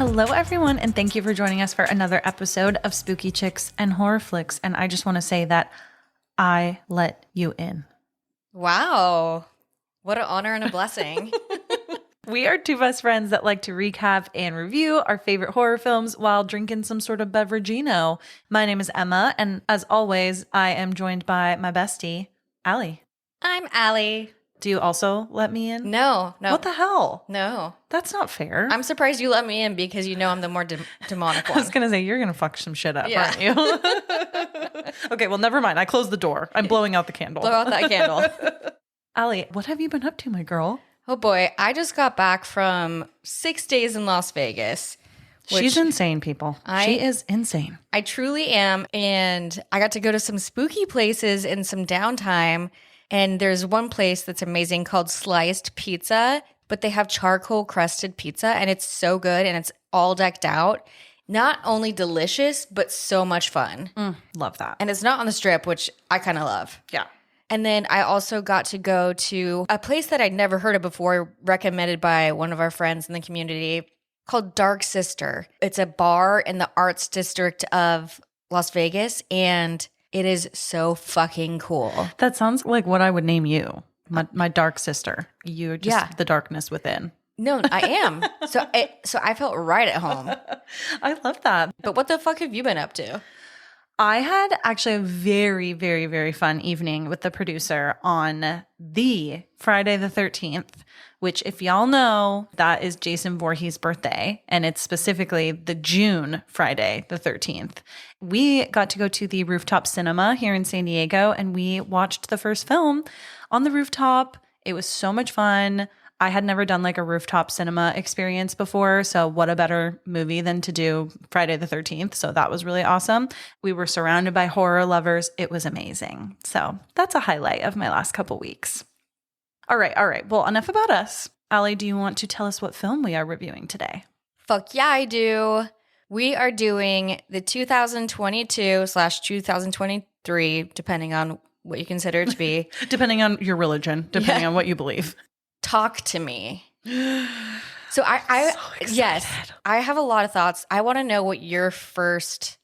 Hello, everyone, and thank you for joining us for another episode of Spooky Chicks and Horror Flicks. And I just want to say that I let you in. Wow. What an honor and a blessing. We are two best friends that like to recap and review our favorite horror films while drinking some sort of beverageino. My name is Emma, and as always, I am joined by my bestie, Allie. I'm Allie. Do you also let me in? No. What the hell? No. That's not fair. I'm surprised you let me in because you know I'm the more demonic one. I was going to say, you're going to fuck some shit up, aren't you? Okay, well, never mind. I closed the door. I'm blowing out the candle. Blow out that candle. Allie, what have you been up to, my girl? Oh boy, I just got back from 6 days in Las Vegas. She's insane, people. She is insane. I truly am. And I got to go to some spooky places in some downtime. And there's one place that's amazing called Sliced Pizza, but they have charcoal crusted pizza and it's so good and it's all decked out. Not only delicious, but so much fun. Love that. And it's not on the strip, which I kind of love. Yeah. And then I also got to go to a place that I'd never heard of before, recommended by one of our friends in the community called Dark Sister. It's a bar in the arts district of Las Vegas, and it is so fucking cool. That sounds like what I would name you. My dark sister. You're just the darkness within. No, I am. So I felt right at home. I love that. But what the fuck have you been up to? I had actually a very, very, very fun evening with the producer on the Friday the 13th, which if y'all know, that is Jason Voorhees' birthday, and it's specifically the June Friday the 13th. We got to go to the rooftop cinema here in San Diego, and we watched the first film on the rooftop. It was so much fun. I had never done like a rooftop cinema experience before, so what a better movie than to do Friday the 13th. So that was really awesome. We were surrounded by horror lovers. It was amazing. So that's a highlight of my last couple weeks. All right. Well, enough about us. Allie, do you want to tell us what film we are reviewing today? Fuck yeah, I do. We are doing the 2022/2023, depending on what you consider it to be. Depending on your religion, depending on what you believe. Talk to Me. So yes, I have a lot of thoughts. I want to know what your first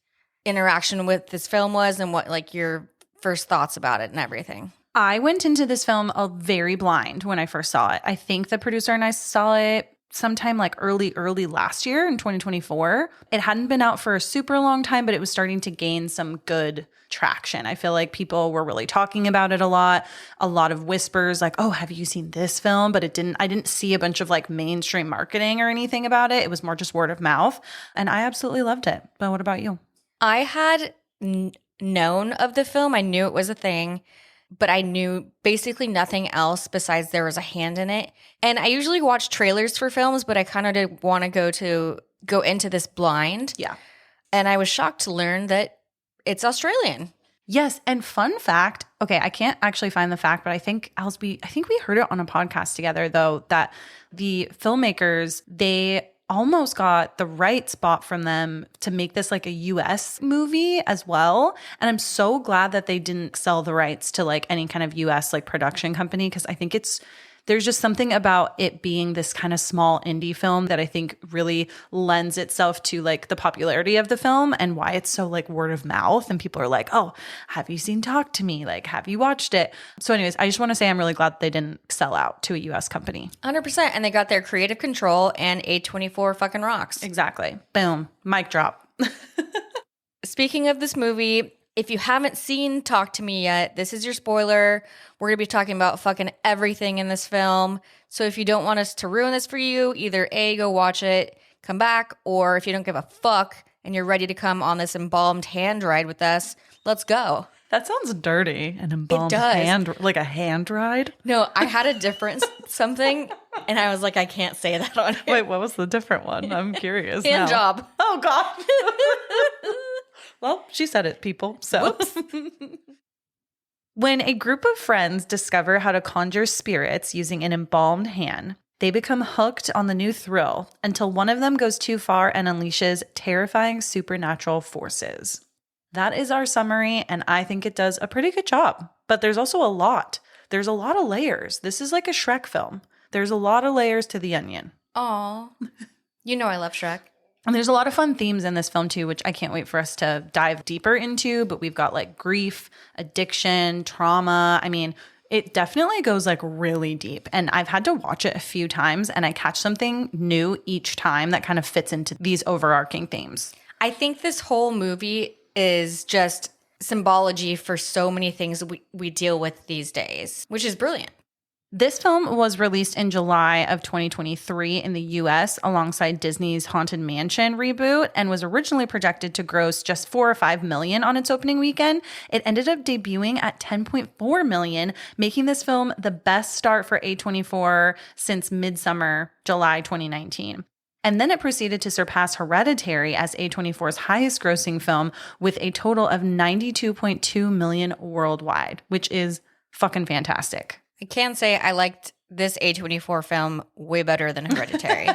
interaction with this film was and what like your first thoughts about it and everything. I went into this film very blind when I first saw it. I think the producer and I saw it sometime like early last year in 2024. It hadn't been out for a super long time, but it was starting to gain some good traction. I feel like people were really talking about it a lot of whispers like, oh, have you seen this film? But I didn't see a bunch of like mainstream marketing or anything about it. It was more just word of mouth. And I absolutely loved it. But what about you? I had known of the film. I knew it was a thing. But I knew basically nothing else besides there was a hand in it. And I usually watch trailers for films, but I kind of did want to go into this blind. Yeah. And I was shocked to learn that it's Australian. Yes, and fun fact, okay, I can't actually find the fact, but I think we heard it on a podcast together though, that the filmmakers, they almost got the rights bought from them to make this like a US movie as well. And I'm so glad that they didn't sell the rights to like any kind of US like production company, because I think there's just something about it being this kind of small indie film that I think really lends itself to like the popularity of the film and why it's so like word of mouth. And people are like, oh, have you seen Talk to Me? Like, have you watched it? So anyways, I just want to say I'm really glad they didn't sell out to a US company. 100%. And they got their creative control and A24 fucking rocks. Exactly. Boom. Mic drop. Speaking of this movie, if you haven't seen Talk to Me yet, this is your spoiler. We're going to be talking about fucking everything in this film. So if you don't want us to ruin this for you, either A, go watch it, come back, or if you don't give a fuck and you're ready to come on this embalmed hand ride with us, let's go. That sounds dirty. An embalmed It does. hand, like a hand ride? No, I had a different something, and I was like, I can't say that on here. Wait, what was the different one? I'm curious Hand now. job. Oh, God. Well, she said it, people. So, when a group of friends discover how to conjure spirits using an embalmed hand, they become hooked on the new thrill until one of them goes too far and unleashes terrifying supernatural forces. That is our summary, and I think it does a pretty good job. But there's also a lot. There's a lot of layers. This is like a Shrek film. There's a lot of layers to the onion. Aw. You know I love Shrek. And there's a lot of fun themes in this film too, which I can't wait for us to dive deeper into. But we've got like grief, addiction, trauma. I mean, it definitely goes like really deep. And I've had to watch it a few times and I catch something new each time that kind of fits into these overarching themes. I think this whole movie is just symbology for so many things we deal with these days, which is brilliant. This film was released in July of 2023 in the US alongside Disney's Haunted Mansion reboot and was originally projected to gross just 4 or 5 million on its opening weekend. It ended up debuting at 10.4 million, making this film the best start for A24 since Midsummer, July 2019. And then it proceeded to surpass Hereditary as A24's highest grossing film with a total of 92.2 million worldwide, which is fucking fantastic. I can say I liked this A24 film way better than Hereditary.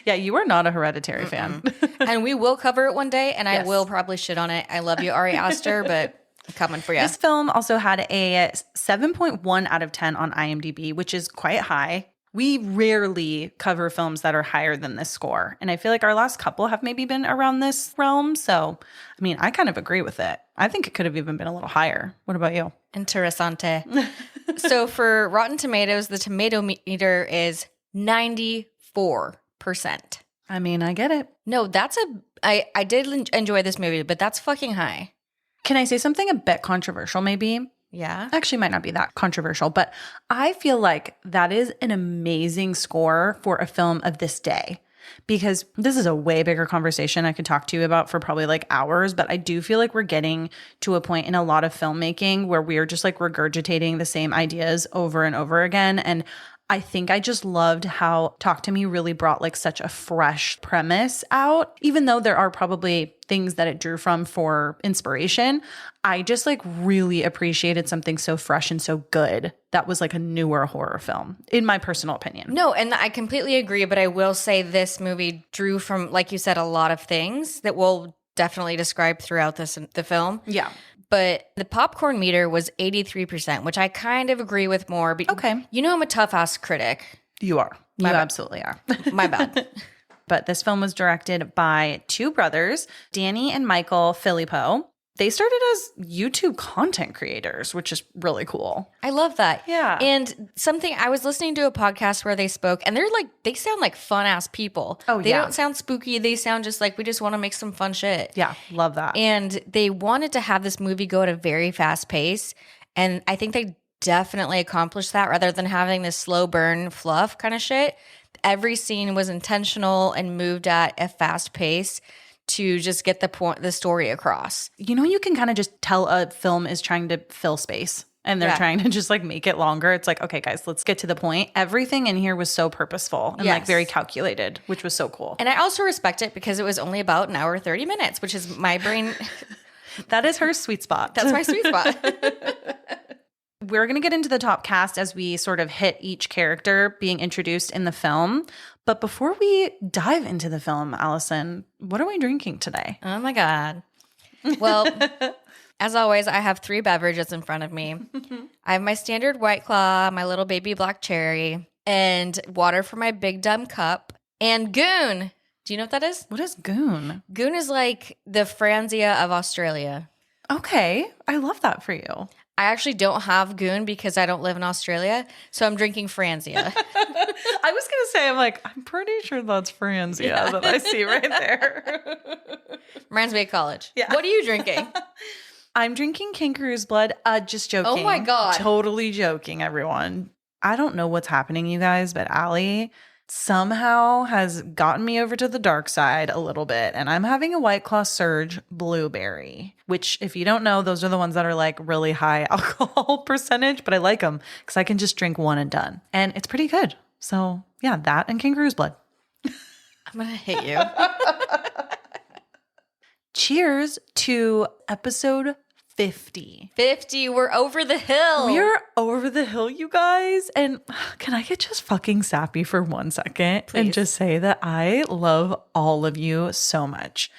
Yeah, you are not a Hereditary fan. And we will cover it one day, and Yes. I will probably shit on it. I love you, Ari Aster, but I'm coming for you. This film also had a 7.1 out of 10 on IMDb, which is quite high. We rarely cover films that are higher than this score. And I feel like our last couple have maybe been around this realm. So, I mean, I kind of agree with it. I think it could have even been a little higher. What about you? Interessante. So for Rotten Tomatoes, the tomato meter is 94%. I mean, I get it. No, I did enjoy this movie, but that's fucking high. Can I say something a bit controversial maybe? Yeah. Actually might not be that controversial, but I feel like that is an amazing score for a film of this day. Because this is a way bigger conversation I could talk to you about for probably like hours, but I do feel like we're getting to a point in a lot of filmmaking where we're just like regurgitating the same ideas over and over again. And I think I just loved how Talk to Me really brought like such a fresh premise out. Even though there are probably things that it drew from for inspiration, I just like really appreciated something so fresh and so good that was like a newer horror film, in my personal opinion. No, and I completely agree, but I will say this movie drew from, like you said, a lot of things that we'll definitely describe throughout the film. Yeah. But the popcorn meter was 83%, which I kind of agree with more. But Okay. You know I'm a tough-ass critic. You are. You absolutely are. My bad. But this film was directed by two brothers, Danny and Michael Filippo. They started as YouTube content creators, which is really cool. I love that. Yeah. And something, I was listening to a podcast where they spoke, and they sound like fun-ass people. Oh, They yeah. don't sound spooky. They sound just like, we just want to make some fun shit. Yeah, love that. And they wanted to have this movie go at a very fast pace. And I think they definitely accomplished that rather than having this slow burn fluff kind of shit. Every scene was intentional and moved at a fast pace to just get the story across. You know, you can kind of just tell a film is trying to fill space and they're Yeah. trying to just like make it longer. It's like, okay, guys, let's get to the point. Everything in here was so purposeful and like Yes. very calculated, which was so cool. And I also respect it because it was only about an hour, 30 minutes, which is my brain. That is her sweet spot. That's my sweet spot. We're going to get into the top cast as we sort of hit each character being introduced in the film. But before we dive into the film, Allison, what are we drinking today? Oh my God. Well, as always, I have 3 beverages in front of me. I have my standard White Claw, my little baby black cherry, and water for my big dumb cup, and Goon. Do you know what that is? What is Goon? Goon is like the Franzia of Australia. Okay, I love that for you. I actually don't have Goon because I don't live in Australia, so I'm drinking Franzia. I was going to say, I'm pretty sure that's Franzia that I see right there. Reminds me of college. Yeah. What are you drinking? I'm drinking Kangaroo's Blood. Just joking. Oh my God. Totally joking, everyone. I don't know what's happening, you guys, but Allie somehow has gotten me over to the dark side a little bit. And I'm having a White Claw Surge Blueberry, which if you don't know, those are the ones that are like really high alcohol percentage, but I like them because I can just drink one and done. And it's pretty good. So yeah, that and Kangaroo's Blood. I'm going to hit you. Cheers to episode 50. 50, we're over the hill. We're over the hill, you guys. And can I get just fucking sappy for 1 second Please. and just say that I love all of you so much.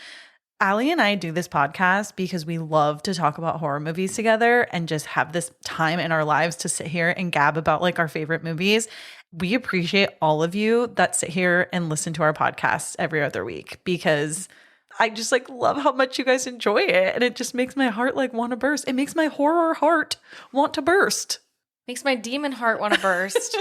Allie and I do this podcast because we love to talk about horror movies together and just have this time in our lives to sit here and gab about like our favorite movies. We appreciate all of you that sit here and listen to our podcast every other week because I just like love how much you guys enjoy it. And it just makes my heart like want to burst. It makes my horror heart want to burst. Makes my demon heart want to burst.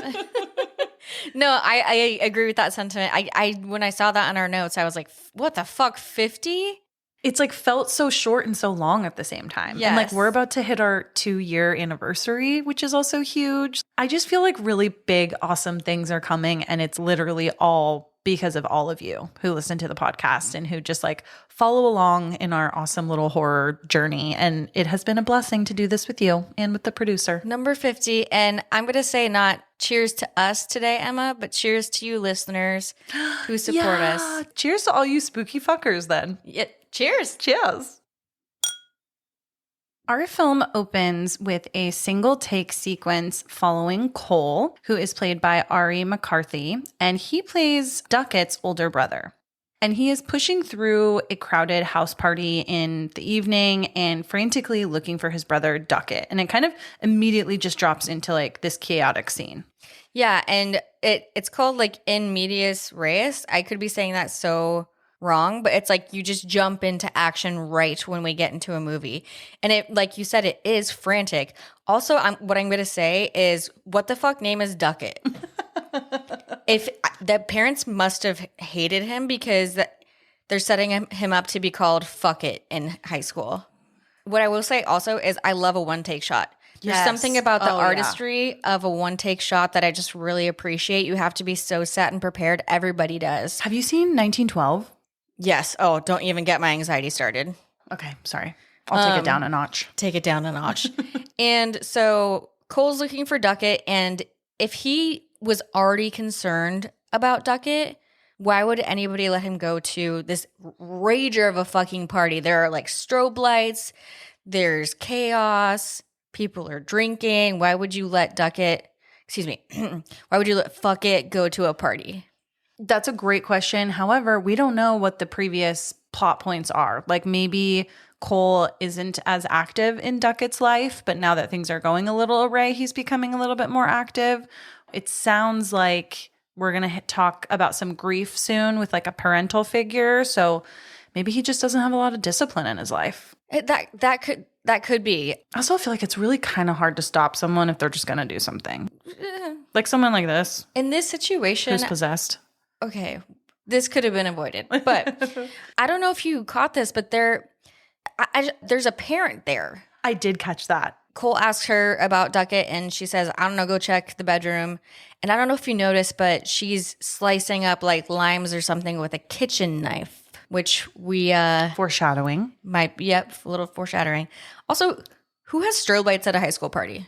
No, I agree with that sentiment. I when I saw that on our notes, I was like, what the fuck, 50? It's like felt so short and so long at the same time. And like Yes. we're about to hit our 2-year anniversary, which is also huge. I just feel like really big, awesome things are coming. And it's literally all because of all of you who listen to the podcast and who just like follow along in our awesome little horror journey. And it has been a blessing to do this with you and with the producer. Number 50. And I'm going to say not cheers to us today, Emma, but cheers to you listeners who support us. Cheers to all you spooky fuckers then. Yeah, cheers. Cheers. Our film opens with a single take sequence following Cole, who is played by Ari McCarthy, and he plays Duckett's older brother. And he is pushing through a crowded house party in the evening and frantically looking for his brother Duckett. And it kind of immediately just drops into like this chaotic scene. Yeah, and it's called like in medias res. I could be saying that so wrong, but it's like you just jump into action right when we get into a movie. And it, like you said, it is frantic. Also, what I'm going to say is, what the fuck name is Duckett? If the parents must have hated him because they're setting him up to be called Fuck It in high school. What I will say also is I love a one-take shot. There's Yes. something about the Oh, yeah. artistry of a one-take shot that I just really appreciate. You have to be so set and prepared. Everybody does. Have you seen 1912? Yes. Oh, don't even get my anxiety started. Okay, sorry. I'll take it down a notch. Take it down a notch. And so Cole's looking for Duckett, and if he was already concerned about Duckett, why would anybody let him go to this rager of a fucking party? There are like strobe lights, there's chaos, people are drinking. Why would you let Duckett, why would you let Fuck It go to a party? That's a great question. However, we don't know what the previous plot points are. Like maybe Cole isn't as active in Duckett's life, but now that things are going a little awry, he's becoming a little bit more active. It sounds like we're going to talk about some grief soon with like a parental figure. So maybe he just doesn't have a lot of discipline in his life. That could be. I also feel like it's really kind of hard to stop someone if they're just going to do something. Like someone like this In this situation, who's possessed. okay, this could have been avoided. But I don't know if you caught this, but there's a parent there. I did catch that. Cole asks her about Duckett, and she says, I don't know, go check the bedroom. And I don't know if you noticed, but she's slicing up like limes or something with a kitchen knife, which we Foreshadowing. might, yep, a little foreshadowing. Also, who has strobe lights at a high school party?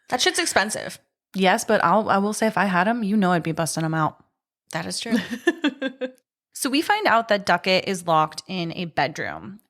That shit's expensive. Yes, but I will say if I had him, you know I'd be busting him out. That is true. So we find out that Duckett is locked in a bedroom.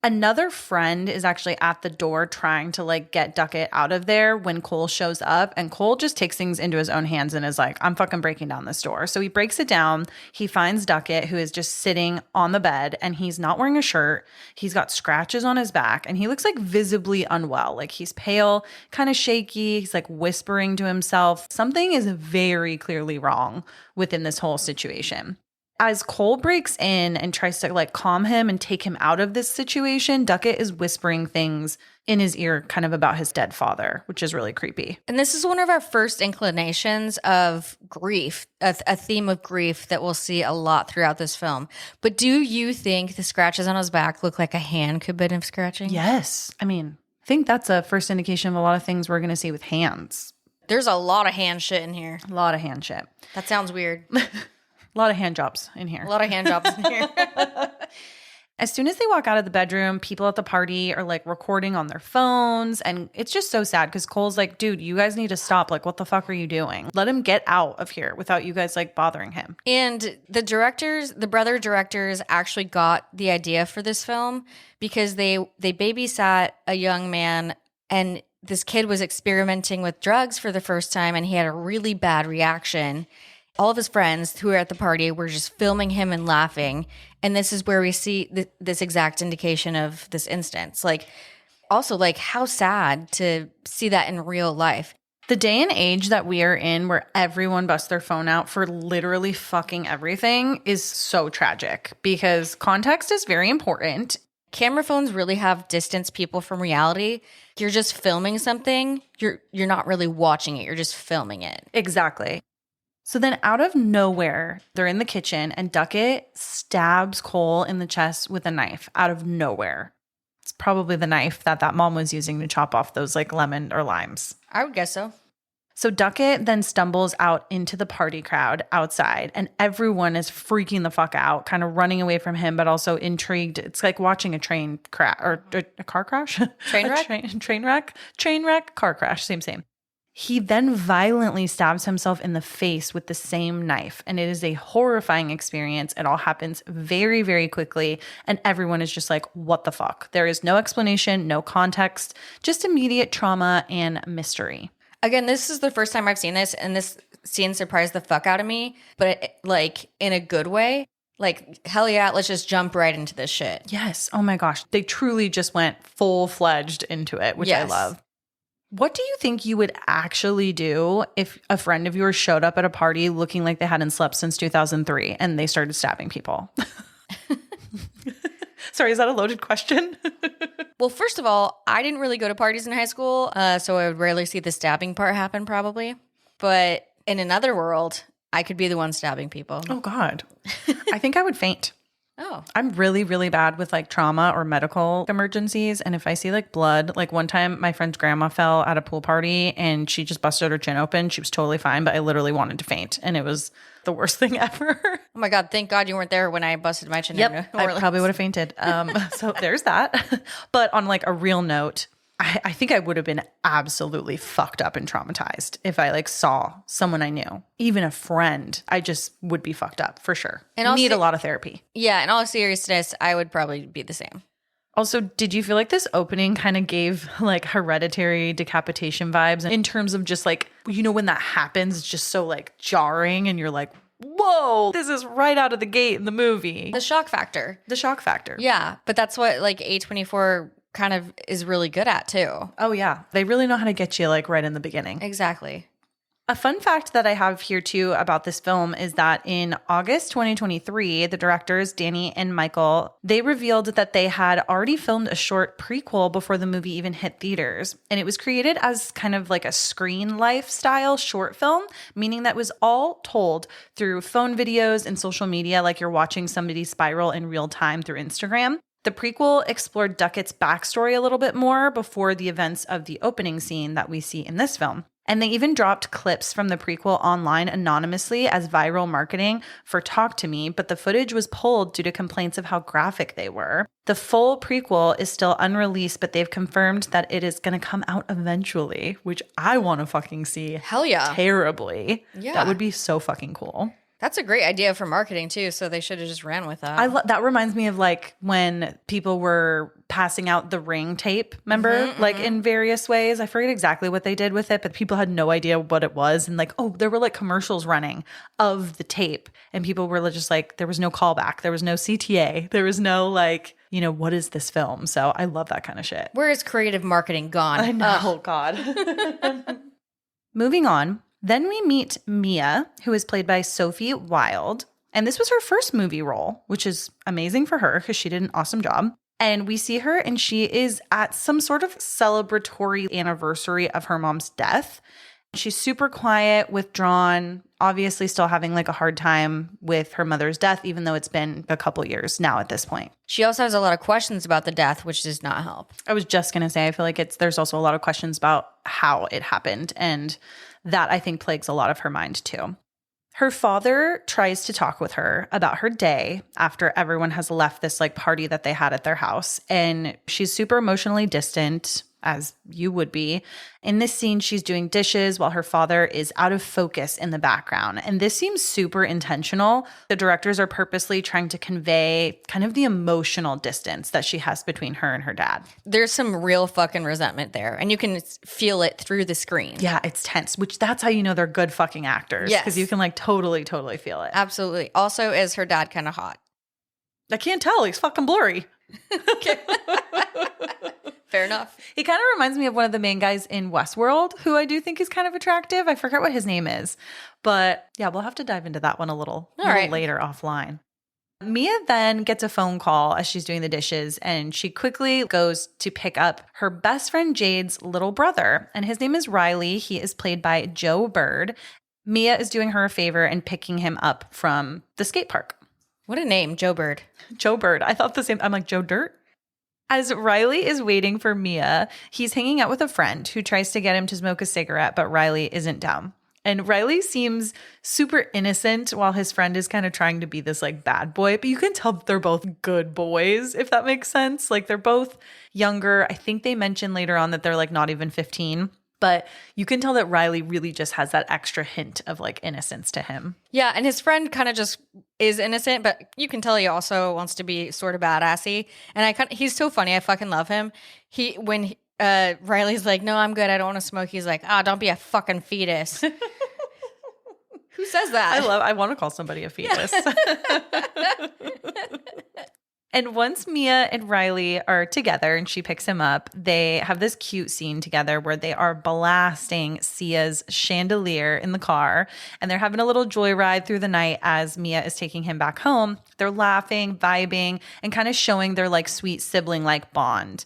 Another friend is actually at the door trying to like get Duckett out of there when Cole shows up, and Cole just takes things into his own hands and is like, I'm fucking breaking down this door. So he breaks it down. He finds Duckett, who is just sitting on the bed, and he's not wearing a shirt. He's got scratches on his back, and he looks like visibly unwell. Like he's pale, kind of shaky. He's like whispering to himself. Something is very clearly wrong within this whole situation. As Cole breaks in and tries to like calm him and take him out of this situation, Duckett is whispering things in his ear kind of about his dead father, which is really creepy. And this is one of our first inclinations of grief, a theme of grief that we'll see a lot throughout this film. But do you think the scratches on his back look like a hand could have been scratching? Yes. I mean, I think that's a first indication of a lot of things we're going to see with hands. There's a lot of hand shit in here. A lot of hand shit. That sounds weird. A lot of hand jobs in here. A lot of hand jobs in here. As soon as they walk out of the bedroom, people at the party are like recording on their phones. And it's just so sad because Cole's like, dude, you guys need to stop. Like, what the fuck are you doing? Let him get out of here without you guys like bothering him. And the brother directors actually got the idea for this film because they babysat a young man, and this kid was experimenting with drugs for the first time, and he had a really bad reaction. All of his friends who were at the party were just filming him and laughing. And this is where we see this exact indication of this instance. Like, also, like, how sad to see that in real life. The day and age that we are in where everyone busts their phone out for literally fucking everything is so tragic because context is very important. Camera phones really have distanced people from reality. You're just filming something. You're not really watching it. You're just filming it. Exactly. So then out of nowhere, they're in the kitchen and Duckett stabs Cole in the chest with a knife out of nowhere. It's probably the knife that mom was using to chop off those like lemon or limes. I would guess so. So Duckett then stumbles out into the party crowd outside and everyone is freaking the fuck out, kind of running away from him, but also intrigued. It's like watching a train crash or a car crash. Train wreck? Train wreck, car crash, same. He then violently stabs himself in the face with the same knife. And it is a horrifying experience. It all happens very, very quickly. And everyone is just like, what the fuck? There is no explanation, no context, just immediate trauma and mystery. Again, this is the first time I've seen this, and this scene surprised the fuck out of me, but like in a good way. Like, hell yeah, let's just jump right into this shit. Yes. Oh my gosh. They truly just went full-fledged into it, which I love. What do you think you would actually do if a friend of yours showed up at a party looking like they hadn't slept since 2003 and they started stabbing people? Sorry, is that a loaded question? Well, first of all, I didn't really go to parties in high school, so I would rarely see the stabbing part happen probably. But in another world, I could be the one stabbing people. Oh, God. I think I would faint. Oh. I'm really, really bad with like trauma or medical emergencies. And if I see like blood, like one time my friend's grandma fell at a pool party and she just busted her chin open. She was totally fine, but I literally wanted to faint. And it was the worst thing ever. Oh my God. Thank God you weren't there when I busted my chin. Yep. I probably would have fainted. So there's that. But on like a real note, I think I would have been absolutely fucked up and traumatized if I like saw someone I knew, even a friend. I just would be fucked up for sure. And I'll need a lot of therapy. Yeah, in all seriousness, I would probably be the same. Also, did you feel like this opening kind of gave like Hereditary decapitation vibes in terms of just like, you know, when that happens, it's just so like jarring and you're like, whoa, this is right out of the gate in the movie. The shock factor. The shock factor. Yeah, but that's what like A24 kind of is really good at too. Oh yeah. They really know how to get you like right in the beginning. Exactly. A fun fact that I have here too about this film is that in August 2023, the directors, Danny and Michael, they revealed that they had already filmed a short prequel before the movie even hit theaters. And it was created as kind of like a screen lifestyle short film, meaning that it was all told through phone videos and social media, like you're watching somebody spiral in real time through Instagram. The prequel explored Duckett's backstory a little bit more before the events of the opening scene that we see in this film. And they even dropped clips from the prequel online anonymously as viral marketing for Talk to Me, but the footage was pulled due to complaints of how graphic they were. The full prequel is still unreleased, but they've confirmed that it is going to come out eventually, which I want to fucking see. Hell yeah. Terribly. Yeah. That would be so fucking cool. That's a great idea for marketing too, so they should have just ran with that. That reminds me of like when people were passing out the Ring tape, remember? Like in various ways. I forget exactly what they did with it, but people had no idea what it was. And like, oh, there were like commercials running of the tape. And people were just like, there was no callback. There was no CTA. There was no like, you know, what is this film? So I love that kind of shit. Where is creative marketing gone? I know. Oh, God. Moving on. Then we meet Mia, who is played by Sophie Wilde. And this was her first movie role, which is amazing for her because she did an awesome job. And we see her and she is at some sort of celebratory anniversary of her mom's death. She's super quiet, withdrawn, obviously still having like a hard time with her mother's death, even though it's been a couple years now at this point. She also has a lot of questions about the death, which does not help. I was just going to say, I feel like there's also a lot of questions about how it happened. And that I think plagues a lot of her mind too. Her father tries to talk with her about her day after everyone has left this like party that they had at their house. And she's super emotionally distant, as you would be. In this scene, she's doing dishes while her father is out of focus in the background. And this seems super intentional. The directors are purposely trying to convey kind of the emotional distance that she has between her and her dad. There's some real fucking resentment there, and you can feel it through the screen. Yeah, it's tense, which that's how you know they're good fucking actors. Yes. Because you can like totally feel it. Absolutely. Also, is her dad kind of hot? I can't tell. He's fucking blurry. Fair enough. He kind of reminds me of one of the main guys in Westworld, who I do think is kind of attractive. I forget what his name is. But yeah, we'll have to dive into that one a little right. later offline. Mia then gets a phone call as she's doing the dishes, and she quickly goes to pick up her best friend Jade's little brother. And his name is Riley. He is played by Joe Bird. Mia is doing her a favor and picking him up from the skate park. What a name, Joe Bird. Joe Bird. I thought the same. I'm like, Joe Dirt? As Riley is waiting for Mia, he's hanging out with a friend who tries to get him to smoke a cigarette, but Riley isn't down. And Riley seems super innocent while his friend is kind of trying to be this like bad boy. But you can tell they're both good boys, if that makes sense. Like they're both younger. I think they mentioned later on that they're like not even 15. But you can tell that Riley really just has that extra hint of like innocence to him. Yeah, and his friend kind of just is innocent, but you can tell he also wants to be sort of badassy. And he's so funny. I fucking love him. When Riley's like, "No, I'm good. I don't want to smoke." He's like, "Don't be a fucking fetus." Who says that? I want to call somebody a fetus. And once Mia and Riley are together and she picks him up, they have this cute scene together where they are blasting Sia's chandelier in the car. And they're having a little joyride through the night as Mia is taking him back home. They're laughing, vibing, and kind of showing their like sweet sibling-like bond.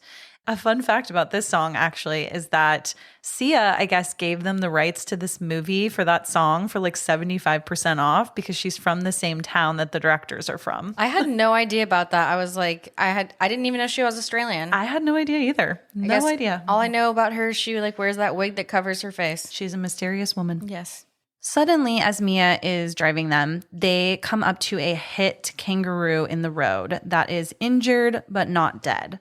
A fun fact about this song actually is that Sia, I guess, gave them the rights to this movie for that song for like 75% off because she's from the same town that the directors are from. I had no idea about that. I was like, I didn't even know she was Australian. I had no idea either. No idea. All I know about her is she like wears that wig that covers her face. She's a mysterious woman. Yes. Suddenly, as Mia is driving them, they come up to a hit kangaroo in the road that is injured but not dead.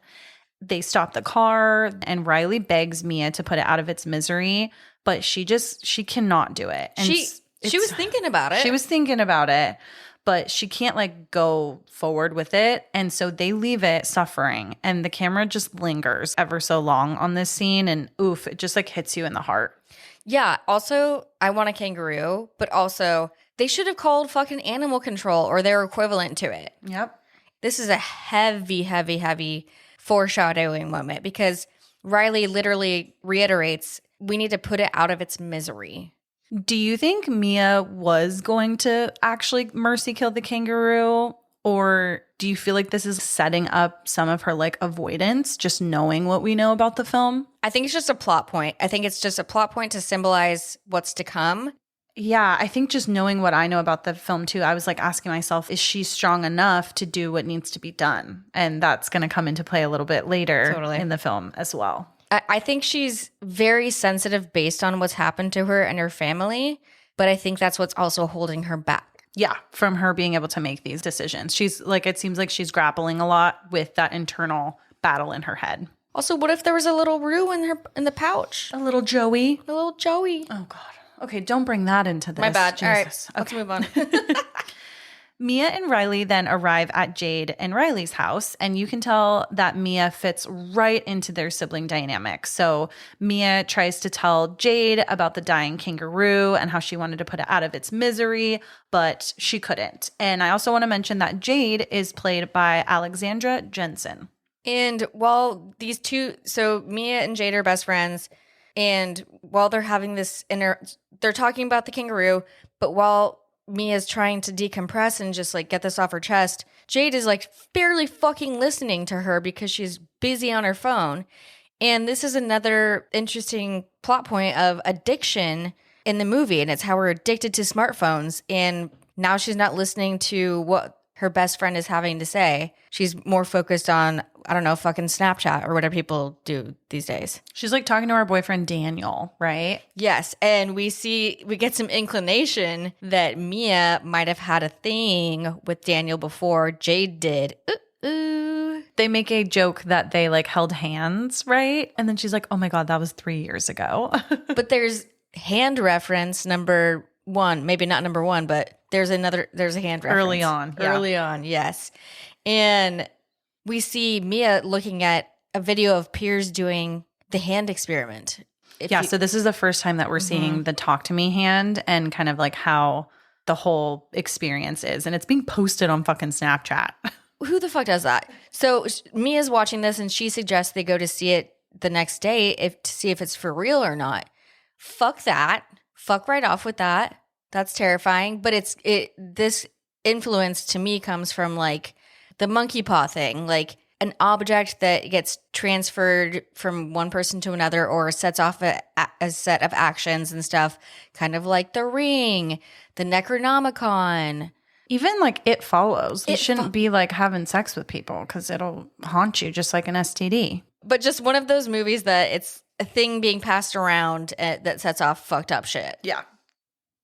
They stop the car and Riley begs Mia to put it out of its misery, but she cannot do it. And she was thinking about it. She was thinking about it, but she can't like go forward with it. And so they leave it suffering and the camera just lingers ever so long on this scene. And oof, it just like hits you in the heart. Yeah. Also, I want a kangaroo, but also they should have called fucking animal control or their equivalent to it. Yep. This is a heavy foreshadowing moment because Riley literally reiterates, we need to put it out of its misery. Do you think Mia was going to actually mercy kill the kangaroo? Or do you feel like this is setting up some of her like avoidance, just knowing what we know about the film? I think it's just a plot point. I think it's just a plot point to symbolize what's to come. Yeah, I think just knowing what I know about the film too, I was like asking myself, is she strong enough to do what needs to be done? And that's going to come into play a little bit later in the film as well. I think she's very sensitive based on what's happened to her and her family, but I think that's what's also holding her back. Yeah, from her being able to make these decisions. She's like, it seems like she's grappling a lot with that internal battle in her head. Also, what if there was a little Roo in the pouch? A little Joey. A little Joey. Oh, God. Okay, don't bring that into this. My bad. Jesus. All right, let's move on. Mia and Riley then arrive at Jade and Riley's house, and you can tell that Mia fits right into their sibling dynamic. So Mia tries to tell Jade about the dying kangaroo and how she wanted to put it out of its misery, but she couldn't. And I also want to mention that Jade is played by Alexandra Jensen. And while these two, so Mia and Jade are best friends, and while they're having this they're talking about the kangaroo, but while Mia's trying to decompress and just like get this off her chest, Jade is like barely fucking listening to her because she's busy on her phone. And this is another interesting plot point of addiction in the movie, and it's how we're addicted to smartphones. And now she's not listening to what her best friend is having to say. She's more focused on, I don't know, fucking Snapchat or whatever people do these days. She's like talking to her boyfriend Daniel, right? Yes. And we get some inclination that Mia might have had a thing with Daniel before Jade did. Ooh. They make a joke that they like held hands, right? And then she's like, oh my God, that was 3 years ago. But there's hand reference number one, maybe not number one, but there's a hand reference. Early on, yeah. Early on, yes. And we see Mia looking at a video of Piers doing the hand experiment. So this is the first time that we're seeing the talk to me hand and kind of like how the whole experience is. And it's being posted on fucking Snapchat. Who the fuck does that? So Mia's watching this and she suggests they go to see it the next day to see if it's for real or not. Fuck that. Fuck right off with that. That's terrifying. But this influence to me comes from like the monkey paw thing, like an object that gets transferred from one person to another or sets off a set of actions and stuff, kind of like the Ring, the Necronomicon. Even like It Follows. You shouldn't be like having sex with people because it'll haunt you just like an STD. But just one of those movies that it's a thing being passed around that sets off fucked up shit. Yeah.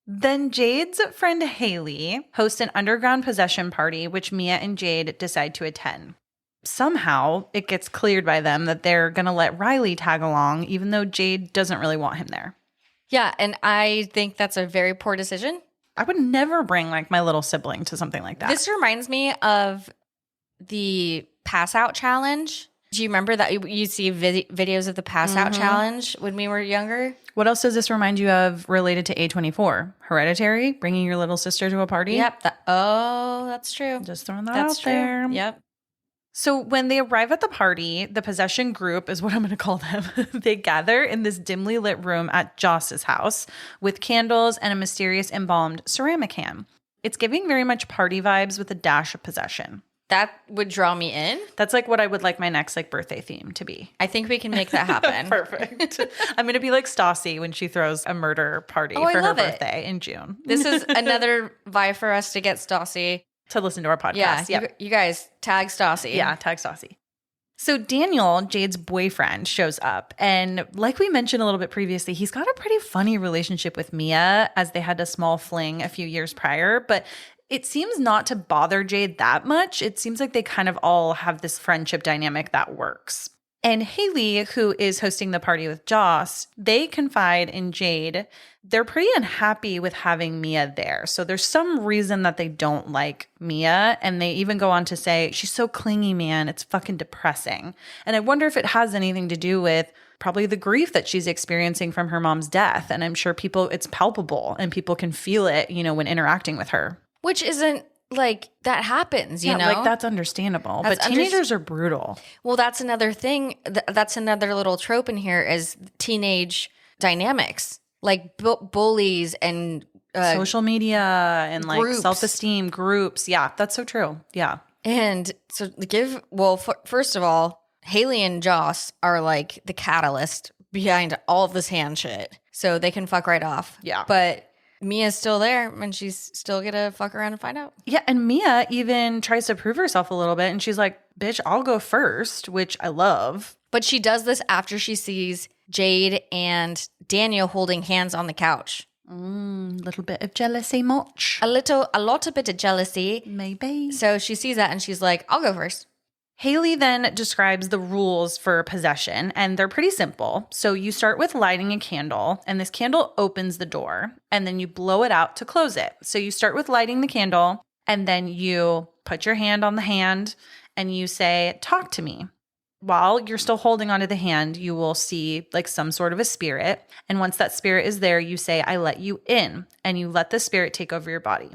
Then Jade's friend Haley hosts an underground possession party, which Mia and Jade decide to attend. Somehow, it gets cleared by them that they're going to let Riley tag along, even though Jade doesn't really want him there. Yeah, and I think that's a very poor decision. I would never bring like my little sibling to something like that. This reminds me of the Pass Out Challenge. Do you remember that you see videos of the Pass Out Challenge when we were younger? What else does this remind you of related to A24? Hereditary? Bringing your little sister to a party? Yep. That's true. Just throwing that That's out true. there. Yep. So when they arrive at the party, the possession group is what I'm going to call them. They gather in this dimly lit room at Joss's house with candles and a mysterious embalmed ceramic hand. It's giving very much party vibes with a dash of possession. That would draw me in. That's like what I would like my next like birthday theme to be. I think we can make that happen. Perfect. I'm going to be like Stassi when she throws a murder party for her birthday in June. This is another vibe for us to get Stassi to listen to our podcast. Yeah, you guys tag Stassi. Yeah, tag Stassi. So Daniel, Jade's boyfriend, shows up. And like we mentioned a little bit previously, he's got a pretty funny relationship with Mia as they had a small fling a few years prior. But it seems not to bother Jade that much. It seems like they kind of all have this friendship dynamic that works. And Haley, who is hosting the party with Joss, they confide in Jade. They're pretty unhappy with having Mia there. So there's some reason that they don't like Mia. And they even go on to say, she's so clingy, man. It's fucking depressing. And I wonder if it has anything to do with probably the grief that she's experiencing from her mom's death. And I'm sure it's palpable and people can feel it, when interacting with her. Which isn't like that happens, you know? Like that's understandable. But teenagers are brutal. Well, that's another thing. That's another little trope in here is teenage dynamics, like bullies and social media and like groups. Self-esteem groups. Yeah, that's so true. Yeah. And so first of all, Haley and Joss are like the catalyst behind all of this hand shit. So they can fuck right off. Yeah. But Mia's still there and she's still gonna fuck around and find out. Yeah, and Mia even tries to prove herself a little bit and she's like, bitch, I'll go first, which I love. But she does this after she sees Jade and Daniel holding hands on the couch. Little bit of jealousy, much. A lot of bit of jealousy. Maybe. So she sees that and she's like, I'll go first. Haley then describes the rules for possession, and they're pretty simple. So you start with lighting a candle, and this candle opens the door, and then you blow it out to close it. So you start with lighting the candle, and then you put your hand on the hand, and you say, talk to me. While you're still holding onto the hand, you will see like some sort of a spirit. And once that spirit is there, you say, I let you in, and you let the spirit take over your body.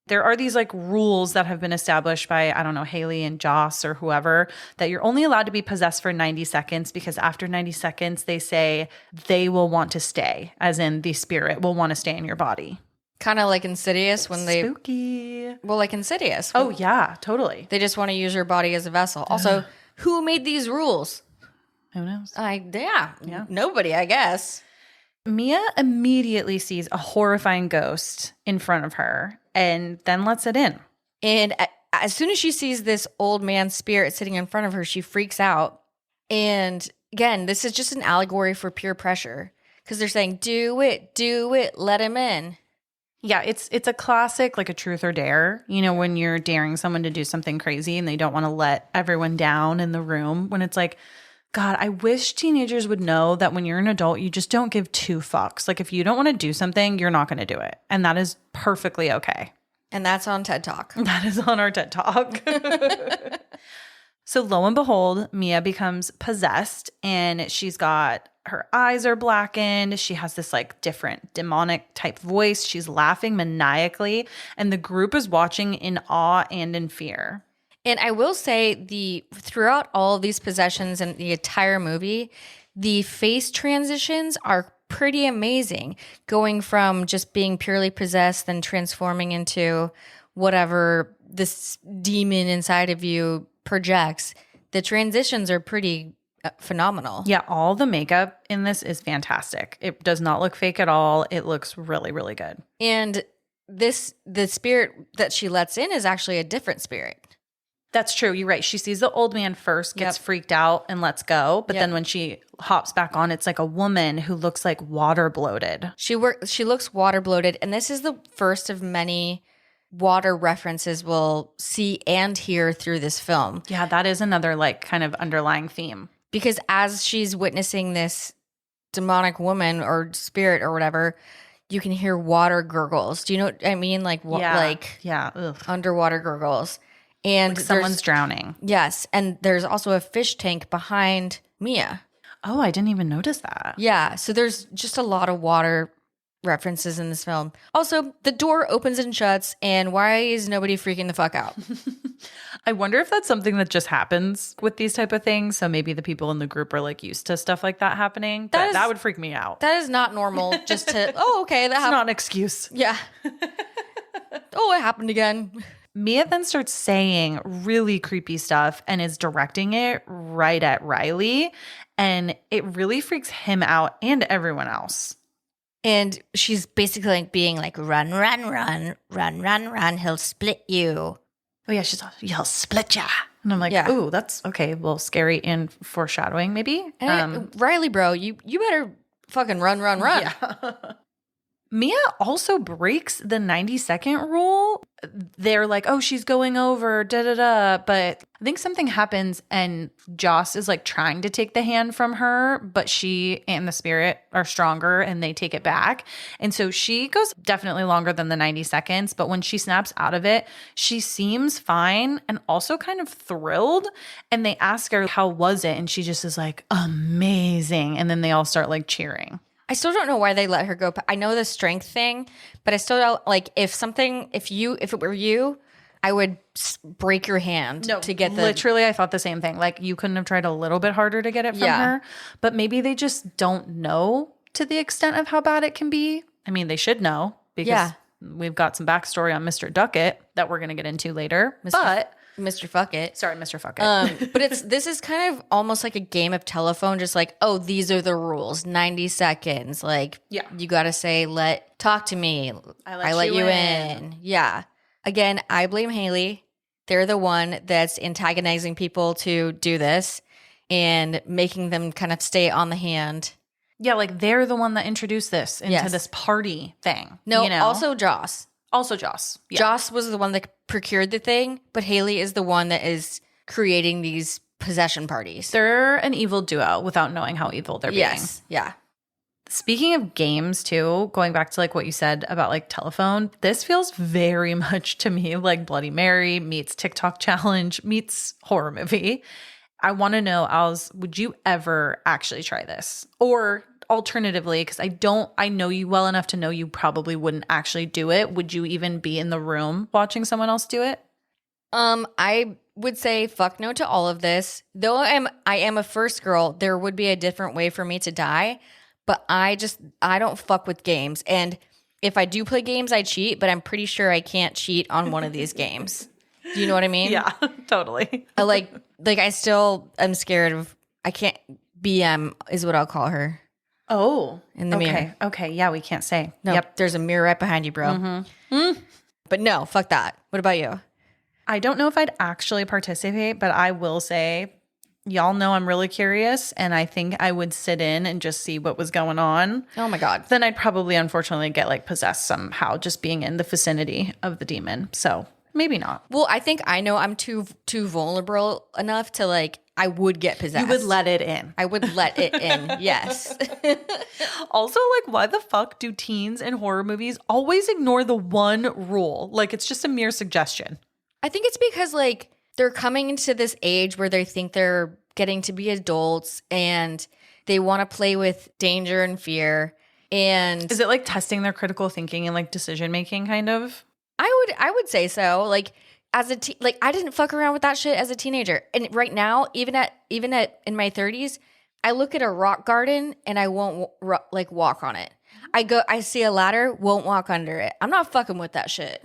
There are these like rules that have been established by, I don't know, Haley and Joss or whoever, that you're only allowed to be possessed for 90 seconds because after 90 seconds, they say they will want to stay, as in the spirit will want to stay in your body. Kind of like Insidious when they... Spooky. Well, like Insidious. Oh, yeah, totally. They just want to use your body as a vessel. Also, who made these rules? Who knows? Yeah. Nobody, I guess. Mia immediately sees a horrifying ghost in front of her and then lets it in. And as soon as she sees this old man's spirit sitting in front of her, she freaks out. And again, this is just an allegory for peer pressure because they're saying, do it, let him in. Yeah, it's a classic, like a truth or dare, you know, when you're daring someone to do something crazy and they don't want to let everyone down in the room, when it's like, God, I wish teenagers would know that when you're an adult, you just don't give two fucks. Like if you don't want to do something, you're not going to do it. And that is perfectly okay. And that's on TED Talk. That is on our TED Talk. So lo and behold, Mia becomes possessed and she's got her eyes are blackened. She has this like different demonic type voice. She's laughing maniacally and the group is watching in awe and in fear. And I will say throughout all of these possessions and the entire movie, the face transitions are pretty amazing. Going from just being purely possessed then transforming into whatever this demon inside of you projects. The transitions are pretty phenomenal. Yeah, all the makeup in this is fantastic. It does not look fake at all. It looks really, really good. And the spirit that she lets in is actually a different spirit. That's true. You're right. She sees the old man first, gets freaked out and lets go. But then when she hops back on, it's like a woman who looks like water bloated. She looks water bloated. And this is the first of many water references we'll see and hear through this film. Yeah, that is another like kind of underlying theme. Because as she's witnessing this demonic woman or spirit or whatever, you can hear water gurgles. Do you know what I mean? Like Ugh. underwater gurgles. And Like someone's drowning. Yes. And there's also a fish tank behind Mia. Oh, I didn't even notice that. Yeah. So there's just a lot of water references in this film. Also, the door opens and shuts, and why is nobody freaking the fuck out? I wonder if that's something that just happens with these type of things. So maybe the people in the group are like used to stuff like that happening. That would freak me out. That is not normal just to, oh, okay, that It's happened. not an excuse. Yeah. Oh, it happened again. Mia then starts saying really creepy stuff and is directing it right at Riley. And it really freaks him out and everyone else. And she's basically like being like, run, run, run, run, run, run. He'll split you. Oh, yeah, she's all, he'll split ya. And I'm like, Yeah. ooh, that's okay. A little scary and foreshadowing, maybe. And Riley, bro, you better fucking run, run, run. Yeah. Mia also breaks the 90-second rule. They're like, oh, she's going over, da-da-da. But I think something happens and Joss is like trying to take the hand from her, but she and the spirit are stronger and they take it back. And so she goes definitely longer than the 90 seconds. But when she snaps out of it, she seems fine and also kind of thrilled. And they ask her, how was it? And she just is like, amazing. And then they all start like cheering. I still don't know why they let her go. I know the strength thing, but I still don't like if it were you, I would break your hand to get the. Literally, I thought the same thing. Like you couldn't have tried a little bit harder to get it from her, but maybe they just don't know to the extent of how bad it can be. I mean, they should know because we've got some backstory on Mr. Duckett that we're going to get into later. But Mr. Fuck It. Sorry, Mr. Fuck It. But this is kind of almost like a game of telephone, just like, oh, these are the rules. 90 seconds. Like, you got to say, talk to me. I let you in. Yeah. Again, I blame Haley. They're the one that's antagonizing people to do this and making them kind of stay on the hand. Yeah, like they're the one that introduced this into this party thing. No, you know? Also Joss. Also Joss. Yeah. Joss was the one that procured the thing, but Haley is the one that is creating these possession parties. They're an evil duo without knowing how evil they're being. Yes. Yeah. Speaking of games too, going back to like what you said about like telephone, this feels very much to me like Bloody Mary meets TikTok challenge meets horror movie. I want to know, Als, would you ever actually try this? Or alternatively, because I know you well enough to know you probably wouldn't actually do it. Would you even be in the room watching someone else do it? I would say fuck no to all of this. Though I am a first girl, there would be a different way for me to die. But I don't fuck with games. And if I do play games, I cheat, but I'm pretty sure I can't cheat on one of these games. Do you know what I mean? Yeah, totally. I still am scared of, I can't, BM is what I'll call her. Oh. In the mirror. Okay, yeah, we can't say. No, Yep. there's a mirror right behind you, bro. Mm-hmm. But no, fuck that. What about you? I don't know if I'd actually participate, but I will say y'all know I'm really curious and I think I would sit in and just see what was going on, Oh my God. then I'd probably unfortunately get like possessed somehow just being in the vicinity of the demon. So maybe not. Well, I think I know I'm too vulnerable enough to like, I would get possessed. You would let it in. I would let it in. Yes. Also, like, why the fuck do teens in horror movies always ignore the one rule? Like, it's just a mere suggestion. I think it's because like they're coming into this age where they think they're getting to be adults and they want to play with danger and fear. And Is it like testing their critical thinking and like decision making kind of? I would say so. Like as a like I didn't fuck around with that shit as a teenager. And right now, even at in my 30s, I look at a rock garden and I won't like walk on it. I see a ladder, won't walk under it. I'm not fucking with that shit.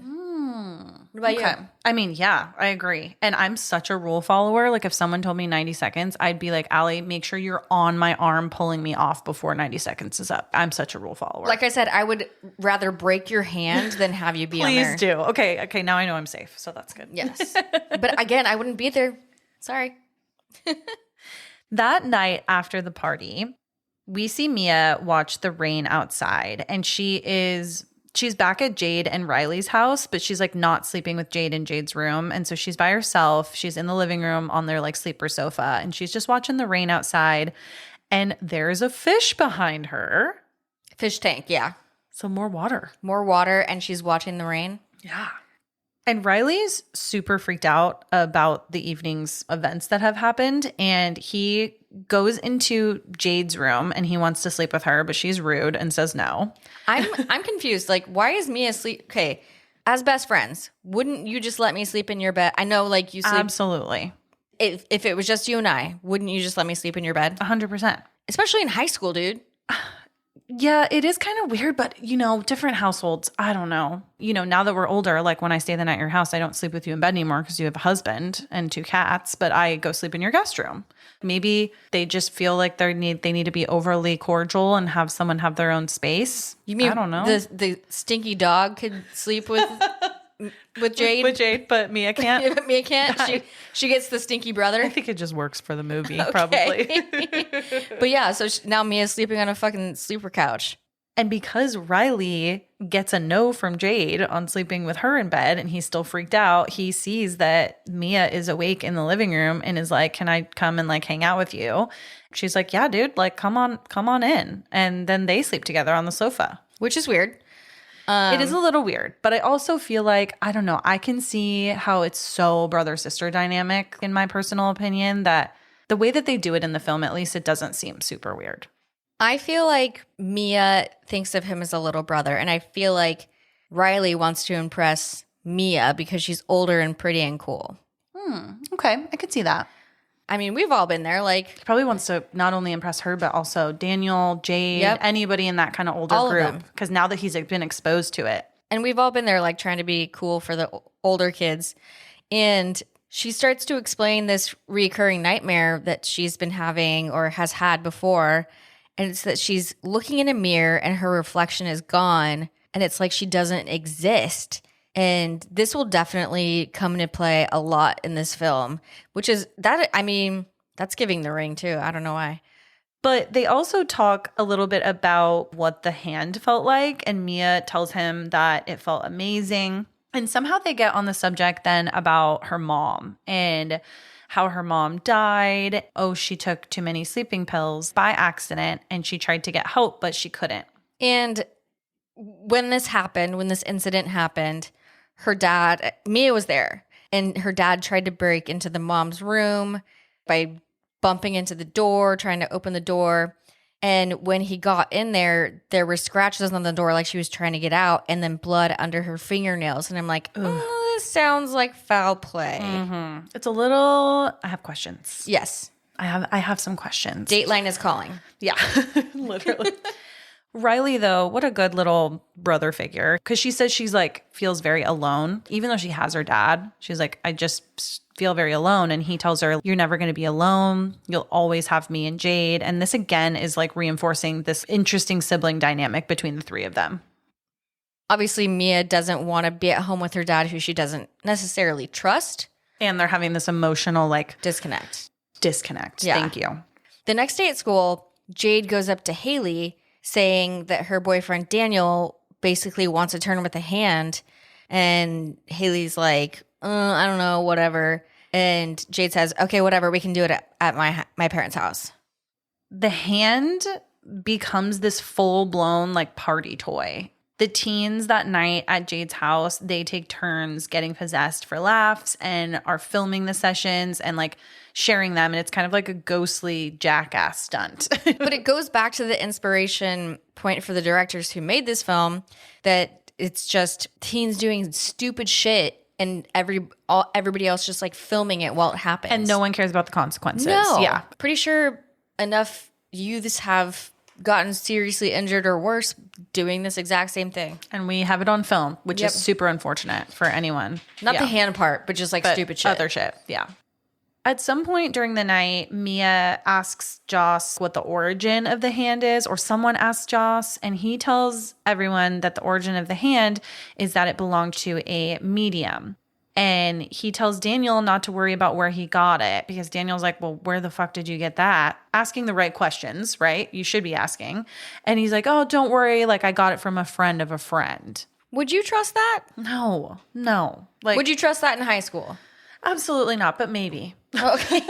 What about you? I mean, yeah, I agree. And I'm such a rule follower. Like if someone told me 90 seconds, I'd be like, Allie, make sure you're on my arm pulling me off before 90 seconds is up. I'm such a rule follower. Like I said, I would rather break your hand than have you be on there. Please do. Okay, now I know I'm safe. So that's good. Yes. But again, I wouldn't be there. Sorry. That night after the party, we see Mia watch the rain outside and she's back at Jade and Riley's house, but she's like not sleeping with Jade in Jade's room. And so she's by herself. She's in the living room on their like sleeper sofa and she's just watching the rain outside. And there's a fish behind her. Fish tank, yeah. So more water. More water, and she's watching the rain. Yeah. And Riley's super freaked out about the evening's events that have happened. And he goes into Jade's room and he wants to sleep with her, but she's rude and says no. I'm confused. Like, why is Mia sleep? Okay, as best friends, wouldn't you just let me sleep in your bed? I know, like you sleep. Absolutely. If it was just you and I, wouldn't you just let me sleep in your bed? 100%. Especially in high school, dude. Yeah, it is kind of weird, but different households. I don't know. Now that we're older, like when I stay the night at your house, I don't sleep with you in bed anymore because you have a husband and 2 cats, but I go sleep in your guest room. Maybe they just feel like they need to be overly cordial and have someone have their own space. You mean I don't know. The stinky dog could sleep with Jade? With Jade, but Mia can't. Mia can't. She gets the stinky brother. I think it just works for the movie, probably. But yeah, so now Mia's sleeping on a fucking sleeper couch. And because Riley gets a no from Jade on sleeping with her in bed and he's still freaked out, he sees that Mia is awake in the living room and is like, can I come and like hang out with you? She's like, yeah, dude, like come on in. And then they sleep together on the sofa. Which is weird. It is a little weird, but I also feel like, I don't know, I can see how it's so brother-sister dynamic in my personal opinion that the way that they do it in the film, at least it doesn't seem super weird. I feel like Mia thinks of him as a little brother, and I feel like Riley wants to impress Mia because she's older and pretty and cool. Okay, I could see that. I mean, we've all been there. Like, He probably wants to not only impress her, but also Daniel, Jade, Yep. anybody in that kind of older All of group. them. Because now that he's been exposed to it. and we've all been there, like trying to be cool for the older kids. And she starts to explain this recurring nightmare that she's been having or has had before. And it's that she's looking in a mirror and her reflection is gone. And it's like she doesn't exist. And this will definitely come into play a lot in this film, which is that, I mean, that's giving The Ring too. I don't know why. But they also talk a little bit about what the hand felt like. And Mia tells him that it felt amazing. And somehow they get on the subject then about her mom and how her mom died. Oh, she took too many sleeping pills by accident and she tried to get help, but she couldn't. And when this happened, when this incident happened, her dad, Mia was there, and her dad tried to break into the mom's room by bumping into the door, trying to open the door. And when he got in there, there were scratches on the door like she was trying to get out, and then blood under her fingernails. And I'm like, oh, this sounds like foul play. It's a little, I have questions. Yes. I have some questions. Dateline is calling. Yeah, literally. Riley, though, what a good little brother figure. Because she says she's like, feels very alone. Even though she has her dad, she's like, I just feel very alone. And he tells her, you're never going to be alone. You'll always have me and Jade. And this again is like reinforcing this interesting sibling dynamic between the 3 of them. Obviously, Mia doesn't want to be at home with her dad, who she doesn't necessarily trust. And they're having this emotional like Disconnect. disconnect. Yeah. Thank you. The next day at school, Jade goes up to Haley saying that her boyfriend Daniel basically wants to turn him with a hand. And Haley's like, I don't know, whatever. And Jade says, okay, whatever. We can do it at my parents' house. The hand becomes this full-blown like party toy. The teens that night at Jade's house, they take turns getting possessed for laughs and are filming the sessions and like sharing them. And it's kind of like a ghostly jackass stunt. But it goes back to the inspiration point for the directors who made this film, that it's just teens doing stupid shit and everybody else just like filming it while it happens. And no one cares about the consequences. No. Yeah. Pretty sure enough youths have gotten seriously injured or worse doing this exact same thing. And we have it on film, which Yep. is super unfortunate for anyone. Not Yeah. the hand part, but just like But stupid shit. Other shit. Yeah. At some point during the night, Mia asks Joss what the origin of the hand is, or someone asks Joss, and he tells everyone that the origin of the hand is that it belonged to a medium. And he tells Daniel not to worry about where he got it, because Daniel's like, well, where the fuck did you get that? Asking the right questions, right? You should be asking. And he's like, oh, don't worry. Like, I got it from a friend of a friend. Would you trust that? No. Like, Would you trust that in high school? Absolutely not, but maybe. Okay.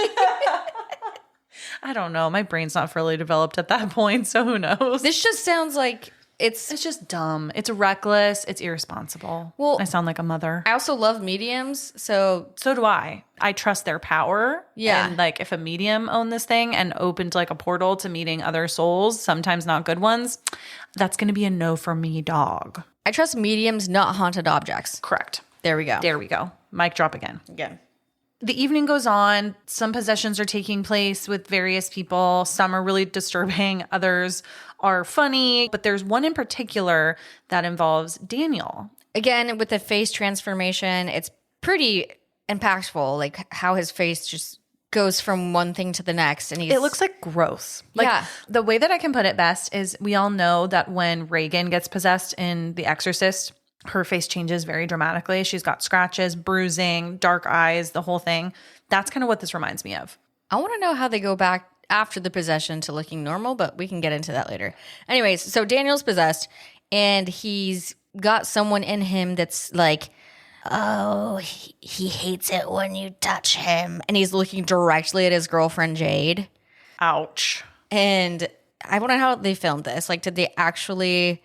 I don't know. My brain's not fully developed at that point, so who knows? This just sounds like it's. It's just dumb. It's reckless. It's irresponsible. Well, I sound like a mother. I also love mediums, so So do I. I trust their power. Yeah. And like if a medium owned this thing and opened like a portal to meeting other souls, sometimes not good ones, that's going to be a no for me, dog. I trust mediums, not haunted objects. Correct. There we go. There we go. Mic drop again. Again. The evening goes on. Some possessions are taking place with various people. Some are really disturbing. Others are funny. But there's one in particular that involves Daniel. Again, with the face transformation, it's pretty impactful, like how his face just goes from one thing to the next. And It looks like gross. Like, Yeah. the way that I can put it best is we all know that when Reagan gets possessed in The Exorcist, her face changes very dramatically. She's got scratches, bruising, dark eyes, the whole thing. That's kind of what this reminds me of. I want to know how they go back after the possession to looking normal, but we can get into that later. Anyways, so Daniel's possessed and he's got someone in him that's like, oh, he hates it when you touch him. And he's looking directly at his girlfriend, Jade. Ouch. And I wonder how they filmed this. Like, did they actually...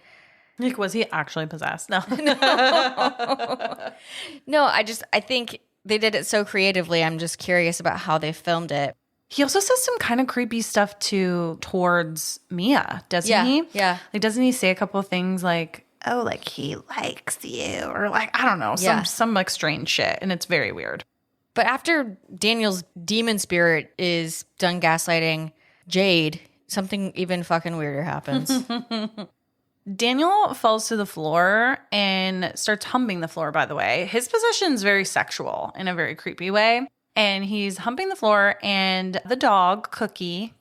Like, was he actually possessed? No. No, I think they did it so creatively. I'm just curious about how they filmed it. He also says some kind of creepy stuff towards Mia, doesn't Yeah, he? yeah. Like, doesn't he say a couple of things like, oh, like he likes you, or like, I don't know, Yeah. some like strange shit. And it's very weird. But after Daniel's demon spirit is done gaslighting Jade, something even fucking weirder happens. Daniel falls to the floor and starts humping the floor, by the way. His possession's very sexual in a very creepy way. And he's humping the floor and the dog, Cookie.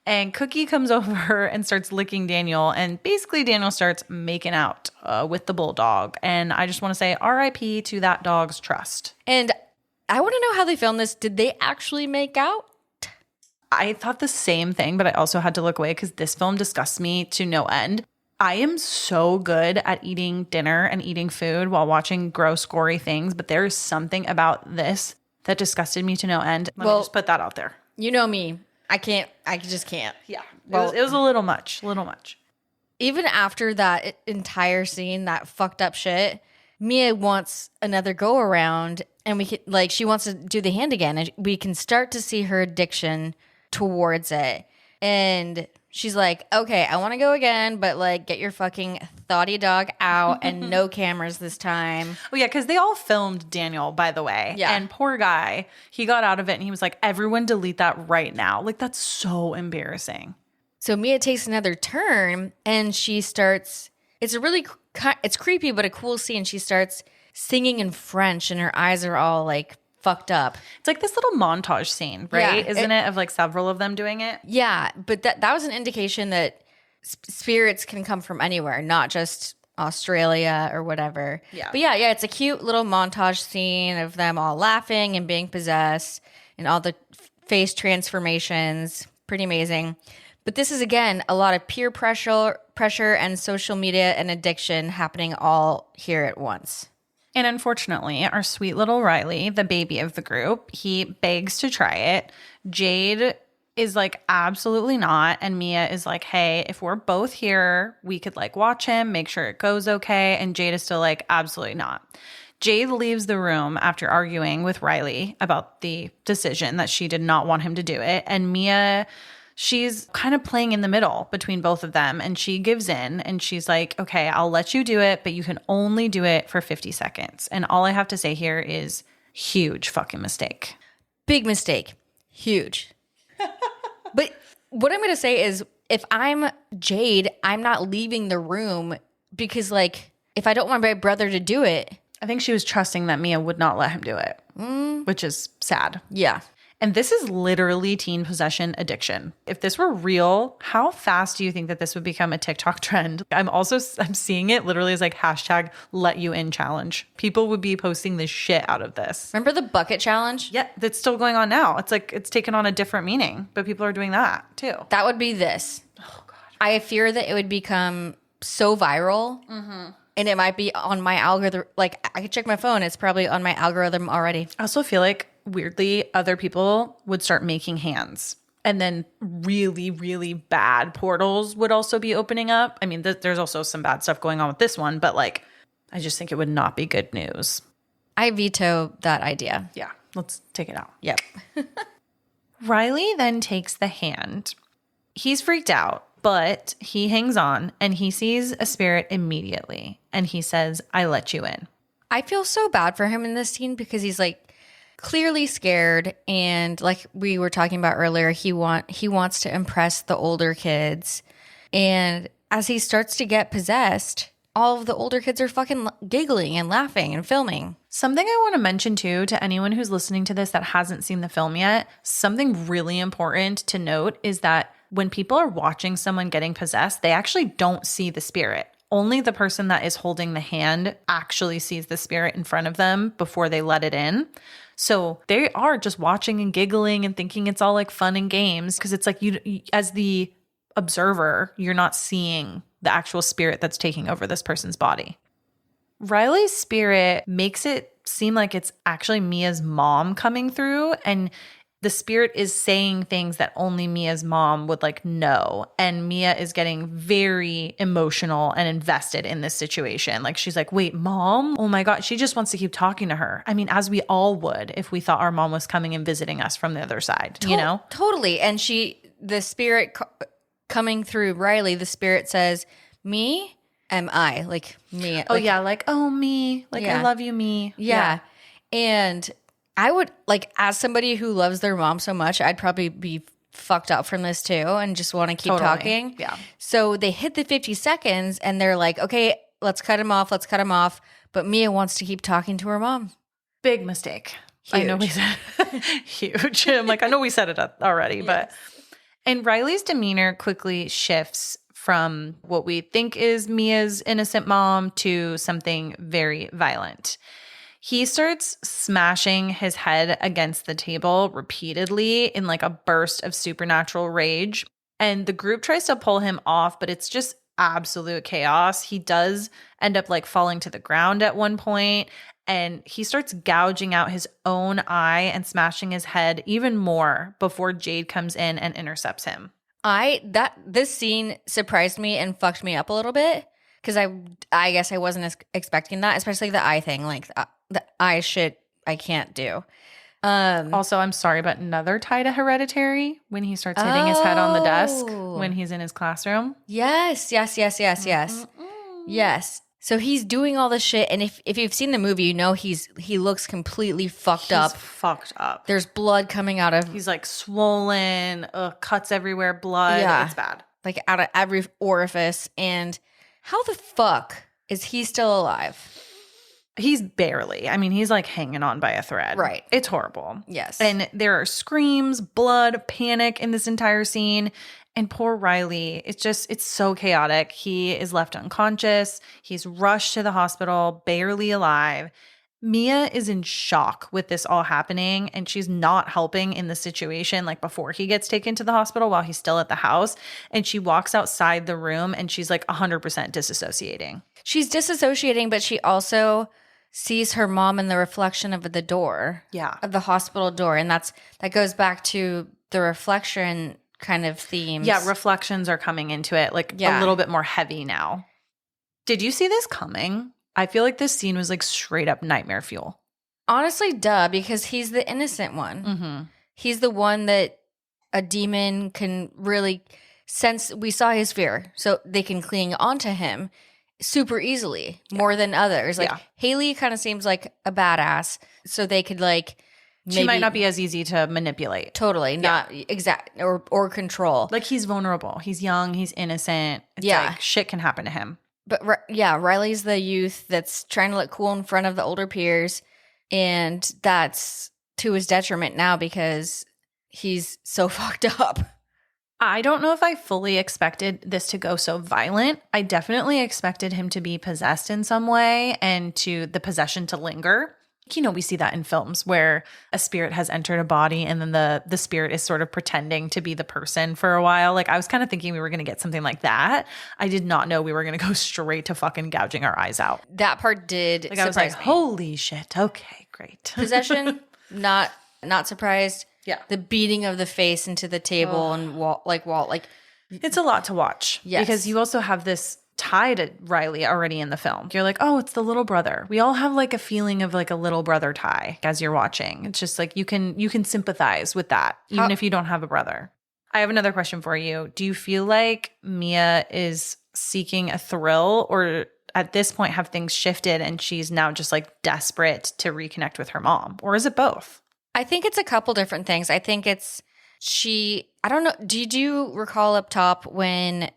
And Cookie comes over and starts licking Daniel. And basically Daniel starts making out with the bulldog. And I just want to say RIP to that dog's trust. And I want to know how they filmed this. Did they actually make out? I thought the same thing, but I also had to look away because this film disgusts me to no end. I am so good at eating dinner and eating food while watching gross, gory things, but there is something about this that disgusted me to no end. Let me just put that out there. You know me. I just can't. Yeah. Well- it was a little much, Even after that entire scene, that fucked up shit, Mia wants another go around and she wants to do the hand again. And we can start to see her addiction towards it. And she's like, okay, I want to go again, but like get your fucking thoughty dog out and no cameras this time. Oh, yeah, because they all filmed Daniel, by the way. Yeah. And poor guy, he got out of it and he was like, everyone delete that right now. Like, that's so embarrassing. So Mia takes another turn and she starts, it's creepy, but a cool scene. She starts singing in French and her eyes are all like fucked up. It's like this little montage scene, right? Yeah, Isn't it of like several of them doing it? Yeah, but that was an indication that spirits can come from anywhere, not just Australia or whatever. Yeah. But yeah, it's a cute little montage scene of them all laughing and being possessed and all the face transformations. Pretty amazing. But this is, again, a lot of peer pressure and social media and addiction happening all here at once. And unfortunately, our sweet little Riley, the baby of the group, he begs to try it. Jade is like, absolutely not. And Mia is like, hey, if we're both here, we could like watch him, make sure it goes okay. And Jade is still like, absolutely not. Jade leaves the room after arguing with Riley about the decision that she did not want him to do it. And Mia, she's kind of playing in the middle between both of them. And she gives in and she's like, okay, I'll let you do it, but you can only do it for 50 seconds. And all I have to say here is huge fucking mistake. Big mistake. Huge. But what I'm going to say is, if I'm Jade, I'm not leaving the room because, like, if I don't want my brother to do it. I think she was trusting that Mia would not let him do it, which is sad. Yeah. And this is literally teen possession addiction. If this were real, how fast do you think that this would become a TikTok trend? I'm seeing it literally as like hashtag let you in challenge. People would be posting the shit out of this. Remember the bucket challenge? Yeah, that's still going on now. It's like it's taken on a different meaning, but people are doing that too. That would be this. Oh God. I fear that it would become so viral. And it might be on my algorithm. Like, I could check my phone. It's probably on my algorithm already. I also feel like weirdly, other people would start making hands. And then really, really bad portals would also be opening up. I mean, there's also some bad stuff going on with this one, but like, I just think it would not be good news. I veto that idea. Yeah, let's take it out. Yep. Riley then takes the hand. He's freaked out, but he hangs on and he sees a spirit immediately. And he says, I let you in. I feel so bad for him in this scene because he's like clearly scared, and like we were talking about earlier, he wants to impress the older kids. And as he starts to get possessed, all of the older kids are fucking giggling and laughing and filming. Something I want to mention too, to anyone who's listening to this that hasn't seen the film yet, something really important to note is that when people are watching someone getting possessed, they actually don't see the spirit. Only the person that is holding the hand actually sees the spirit in front of them before they let it in. So they are just watching and giggling and thinking it's all like fun and games, because it's like you, as the observer, you're not seeing the actual spirit that's taking over this person's body. Riley's spirit makes it seem like it's actually Mia's mom coming through, and the spirit is saying things that only Mia's mom would like know. And Mia is getting very emotional and invested in this situation. Like she's like, wait, mom? Oh my God. She just wants to keep talking to her. I mean, as we all would if we thought our mom was coming and visiting us from the other side, you know? Totally. And the spirit coming through Riley, the spirit says, me, am I? Like me. Oh yeah. Like, oh, me. Like, Yeah. I love you, me. Yeah. And I would, like, as somebody who loves their mom so much, I'd probably be fucked up from this too and just want to keep Totally. talking. Yeah. So they hit the 50 seconds and they're like, okay, let's cut him off. Let's cut him off. But Mia wants to keep talking to her mom. Big mistake. I know we said huge. I'm like, I know we said it already, but and Riley's demeanor quickly shifts from what we think is Mia's innocent mom to something very violent. He starts smashing his head against the table repeatedly in like a burst of supernatural rage. And the group tries to pull him off, but it's just absolute chaos. He does end up like falling to the ground at one point, and he starts gouging out his own eye and smashing his head even more before Jade comes in and intercepts him. This scene surprised me and fucked me up a little bit because I guess I wasn't expecting that, especially the eye thing. Like the eye shit I can't do. Also, I'm sorry, but another tie to Hereditary when he starts hitting his head on the desk when he's in his classroom. Yes. Yes. So he's doing all this shit, and if you've seen the movie, you know he looks completely fucked up. Fucked up. There's blood coming out of He's like swollen, cuts everywhere, blood. Yeah. It's bad. like out of every orifice. And how the fuck is he still alive? He's barely. I mean, he's like hanging on by a thread. Right. It's horrible. Yes. And there are screams, blood, panic in this entire scene. And poor Riley, it's so chaotic. He is left unconscious. He's rushed to the hospital, barely alive. Mia is in shock with this all happening, and she's not helping in the situation like before he gets taken to the hospital while he's still at the house. And she walks outside the room and she's like 100% disassociating. She's disassociating, but she also sees her mom in the reflection of the door. Yeah. Of the hospital door. And that goes back to the reflection kind of themes. Yeah, reflections are coming into it like a little bit more heavy now. Did you see this coming? I feel like this scene was like straight up nightmare fuel. Honestly, duh, because he's the innocent one. Mm-hmm. He's the one that a demon can really sense. We saw his fear, so they can cling onto him super easily, more than others. Like Haley kind of seems like a badass, so they could like she might not be as easy to manipulate. Totally, not exact or control. Like he's vulnerable. He's young. He's innocent. It's like shit can happen to him. But Riley's the youth that's trying to look cool in front of the older peers, and that's to his detriment now because he's so fucked up. I don't know if I fully expected this to go so violent. I definitely expected him to be possessed in some way and to the possession to linger. You know, we see that in films where a spirit has entered a body and then the spirit is sort of pretending to be the person for a while. Like I was kind of thinking we were going to get something like that. I did not know we were going to go straight to fucking gouging our eyes out. That part did like I was like, holy shit. Okay, great. Possession, not surprised. Yeah. The beating of the face into the table and wall. It's a lot to watch. Yes. Because you also have this tie to Riley already in the film. You're like, oh, it's the little brother. We all have like a feeling of like a little brother tie as you're watching. It's just like you can sympathize with that even if you don't have a brother. I have another question for you. Do you feel like Mia is seeking a thrill, or at this point have things shifted and she's now just like desperate to reconnect with her mom? Or is it both? I think it's a couple different things. I think it's I don't know. Did you recall up top when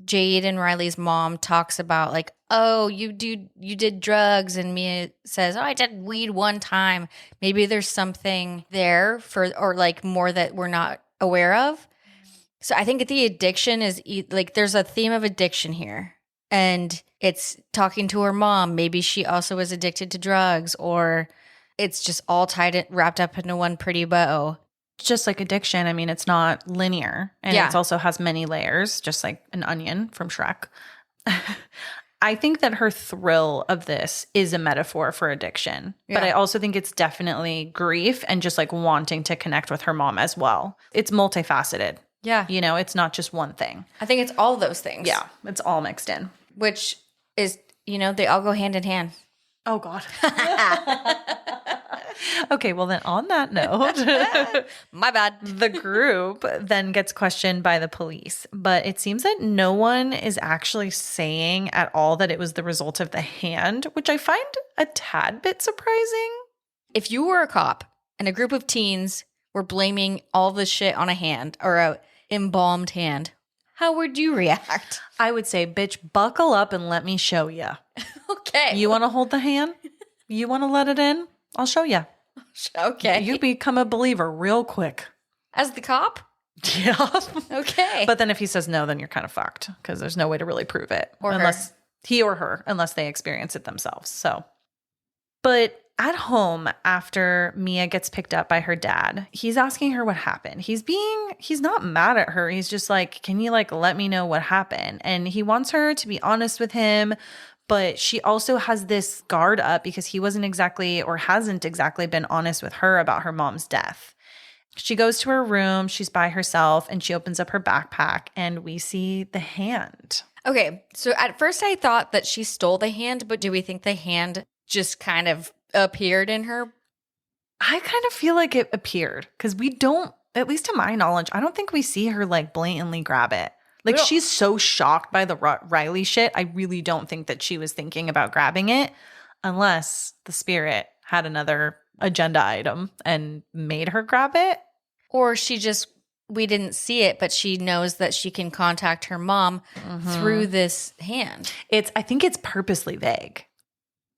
Jade and Riley's mom talks about like, oh, you did drugs, and Mia says, oh, I did weed one time. Maybe there's something there or like more that we're not aware of. So I think the addiction is like there's a theme of addiction here, and it's talking to her mom. Maybe she also is addicted to drugs, or it's just all wrapped up into one pretty bow. Just like addiction, I mean, it's not linear, and it also has many layers, just like an onion from Shrek. I think that her thrill of this is a metaphor for addiction, but I also think it's definitely grief and just like wanting to connect with her mom as well. It's multifaceted. Yeah. You know, it's not just one thing. I think it's all those things. Yeah, it's all mixed in. Which is, they all go hand in hand. Oh, God. Okay, well then on that note, my bad. The group then gets questioned by the police, but it seems that no one is actually saying at all that it was the result of the hand, which I find a tad bit surprising. If you were a cop and a group of teens were blaming all this shit on a hand or a embalmed hand, how would you react? I would say, bitch, buckle up and let me show you. Okay. You want to hold the hand? You want to let it in? I'll show you. Okay. You become a believer real quick. As the cop? Yeah. Okay. But then if he says no, then you're kind of fucked because there's no way to really prove it. Or unless he or her, unless they experience it themselves. So, but at home, after Mia gets picked up by her dad, he's asking her what happened. He's not mad at her. He's just like, can you like let me know what happened? And he wants her to be honest with him. But she also has this guard up because he wasn't exactly or hasn't exactly been honest with her about her mom's death. She goes to her room, she's by herself, and she opens up her backpack and we see the hand. Okay, so at first I thought that she stole the hand, but do we think the hand just kind of appeared in her? I kind of feel like it appeared because we don't, at least to my knowledge, I don't think we see her like blatantly grab it. Like she's so shocked by the Riley shit. I really don't think that she was thinking about grabbing it unless the spirit had another agenda item and made her grab it. Or we didn't see it, but she knows that she can contact her mom through this hand. I think it's purposely vague.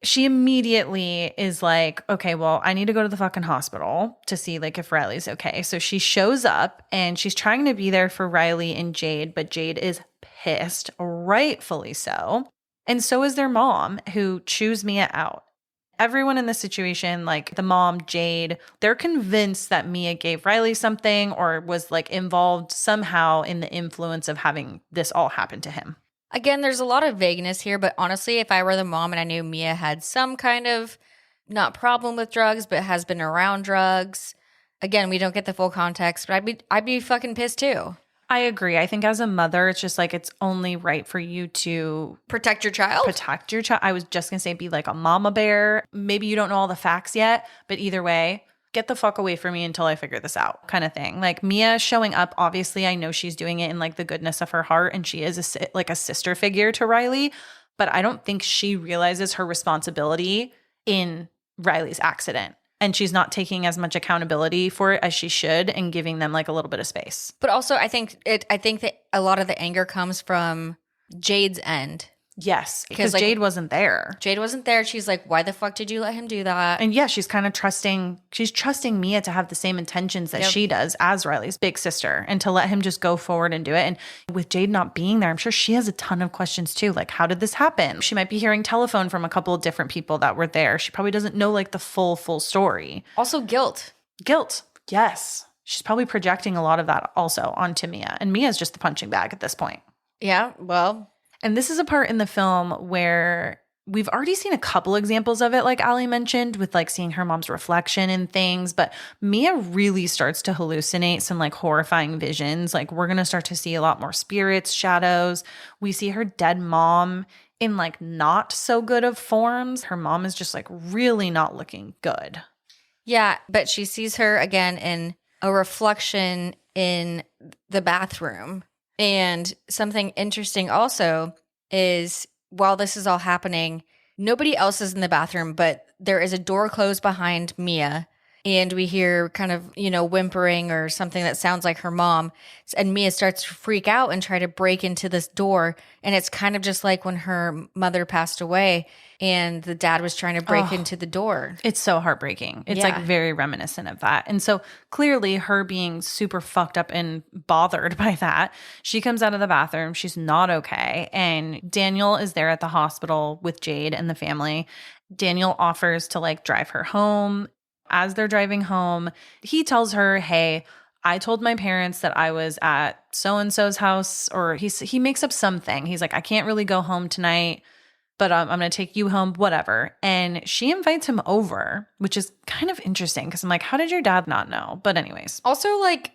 She immediately is like, okay, well, I need to go to the fucking hospital to see like if Riley's okay. So she shows up and she's trying to be there for Riley and Jade, but Jade is pissed, rightfully so. And so is their mom, who chews Mia out. Everyone in this situation, like the mom, Jade, they're convinced that Mia gave Riley something or was like involved somehow in the influence of having this all happen to him. Again, there's a lot of vagueness here, but honestly, if I were the mom and I knew Mia had some kind of not problem with drugs, but has been around drugs, again, we don't get the full context, but I'd be fucking pissed too. I agree. I think as a mother, it's just like it's only right for you to Protect your child? protect your child. I was just going to say be like a mama bear. Maybe you don't know all the facts yet, but either way, get the fuck away from me until I figure this out kind of thing. Like Mia showing up, obviously, I know she's doing it in like the goodness of her heart and she is like a sister figure to Riley, but I don't think she realizes her responsibility in Riley's accident. And she's not taking as much accountability for it as she should and giving them like a little bit of space. But also, I think that a lot of the anger comes from Jade's end. Yes, because like, Jade wasn't there. Jade wasn't there. She's like, why the fuck did you let him do that? And yeah, she's kind of trusting Mia to have the same intentions that she does as Riley's big sister and to let him just go forward and do it. And with Jade not being there, I'm sure she has a ton of questions too. Like, how did this happen? She might be hearing telephone from a couple of different people that were there. She probably doesn't know like the full story. Also guilt. Guilt. Yes. She's probably projecting a lot of that also onto Mia. And Mia's just the punching bag at this point. Yeah, well. And this is a part in the film where we've already seen a couple examples of it, like Ali mentioned, with like seeing her mom's reflection in things. But Mia really starts to hallucinate some like horrifying visions. Like we're going to start to see a lot more spirits, shadows. We see her dead mom in like not so good of forms. Her mom is just like really not looking good. Yeah, but she sees her again in a reflection in the bathroom. And something interesting also is while this is all happening, nobody else is in the bathroom, but there is a door closed behind Mia. And we hear kind of, whimpering or something that sounds like her mom. And Mia starts to freak out and try to break into this door. And it's kind of just like when her mother passed away and the dad was trying to break into the door. It's so heartbreaking. It's like very reminiscent of that. And so clearly her being super fucked up and bothered by that, she comes out of the bathroom. She's not okay. And Daniel is there at the hospital with Jade and the family. Daniel offers to like drive her home. As they're driving home, he tells her, hey, I told my parents that I was at so-and-so's house, or he makes up something. He's like, I can't really go home tonight, but I'm going to take you home, whatever. And she invites him over, which is kind of interesting because I'm like, how did your dad not know? But anyways. Also, like,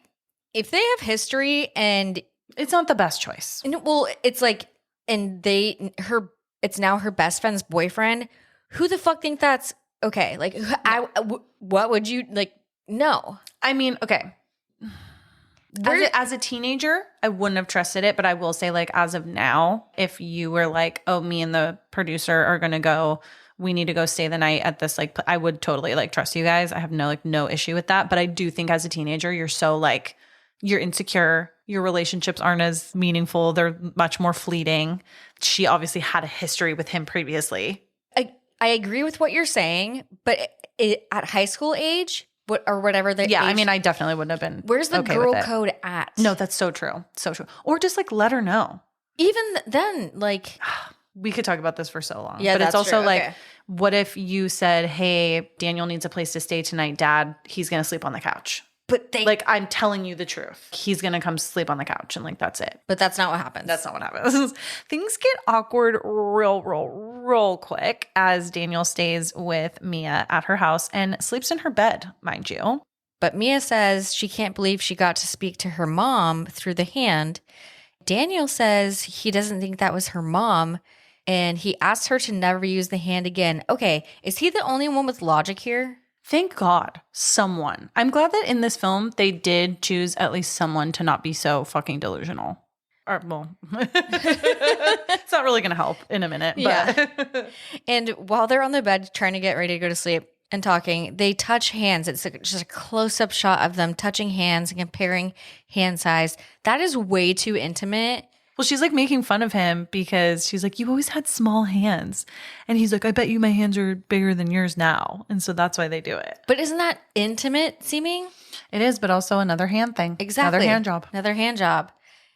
if they have history and it's not the best choice. Well, it's like, and it's now her best friend's boyfriend. Who the fuck think that's okay? Like, what would you like? No, I mean, okay. As a teenager, I wouldn't have trusted it, but I will say, like, as of now, if you were like, oh, me and the producer are gonna go, we need to go stay the night at this, like, I would totally like trust you guys. I have no issue with that. But I do think as a teenager, you're so like, you're insecure. Your relationships aren't as meaningful. They're much more fleeting. She obviously had a history with him previously. I agree with what you're saying, but at high school age, or whatever the age, I mean, I definitely wouldn't have been. Where's the okay girl code at? No, that's so true, so true. Or just like let her know. Even then, like we could talk about this for so long. Yeah, but it's also true. like, okay. What if you said, "Hey, Daniel needs a place to stay tonight, Dad. He's gonna sleep on the couch." But like, I'm telling you the truth. He's going to come sleep on the couch and like, that's it. But that's not what happens. That's not what happens. Things get awkward real quick as Daniel stays with Mia at her house and sleeps in her bed, mind you. But Mia says she can't believe she got to speak to her mom through the hand. Daniel says he doesn't think that was her mom. And he asked her to never use the hand again. Okay, is he the only one with logic here? Thank God, someone. I'm glad that in this film, they did choose at least someone to not be so fucking delusional. Or, well, it's not really going to help in a minute. But. Yeah. And while they're on the bed trying to get ready to go to sleep and talking, they touch hands. It's just a close-up shot of them touching hands and comparing hand size. That is way too intimate. Well, she's like making fun of him because she's like, you always had small hands. And he's like, I bet you my hands are bigger than yours now. And so that's why they do it. But isn't that intimate seeming? It is, but also another hand thing. Exactly. Another hand job. Another hand job.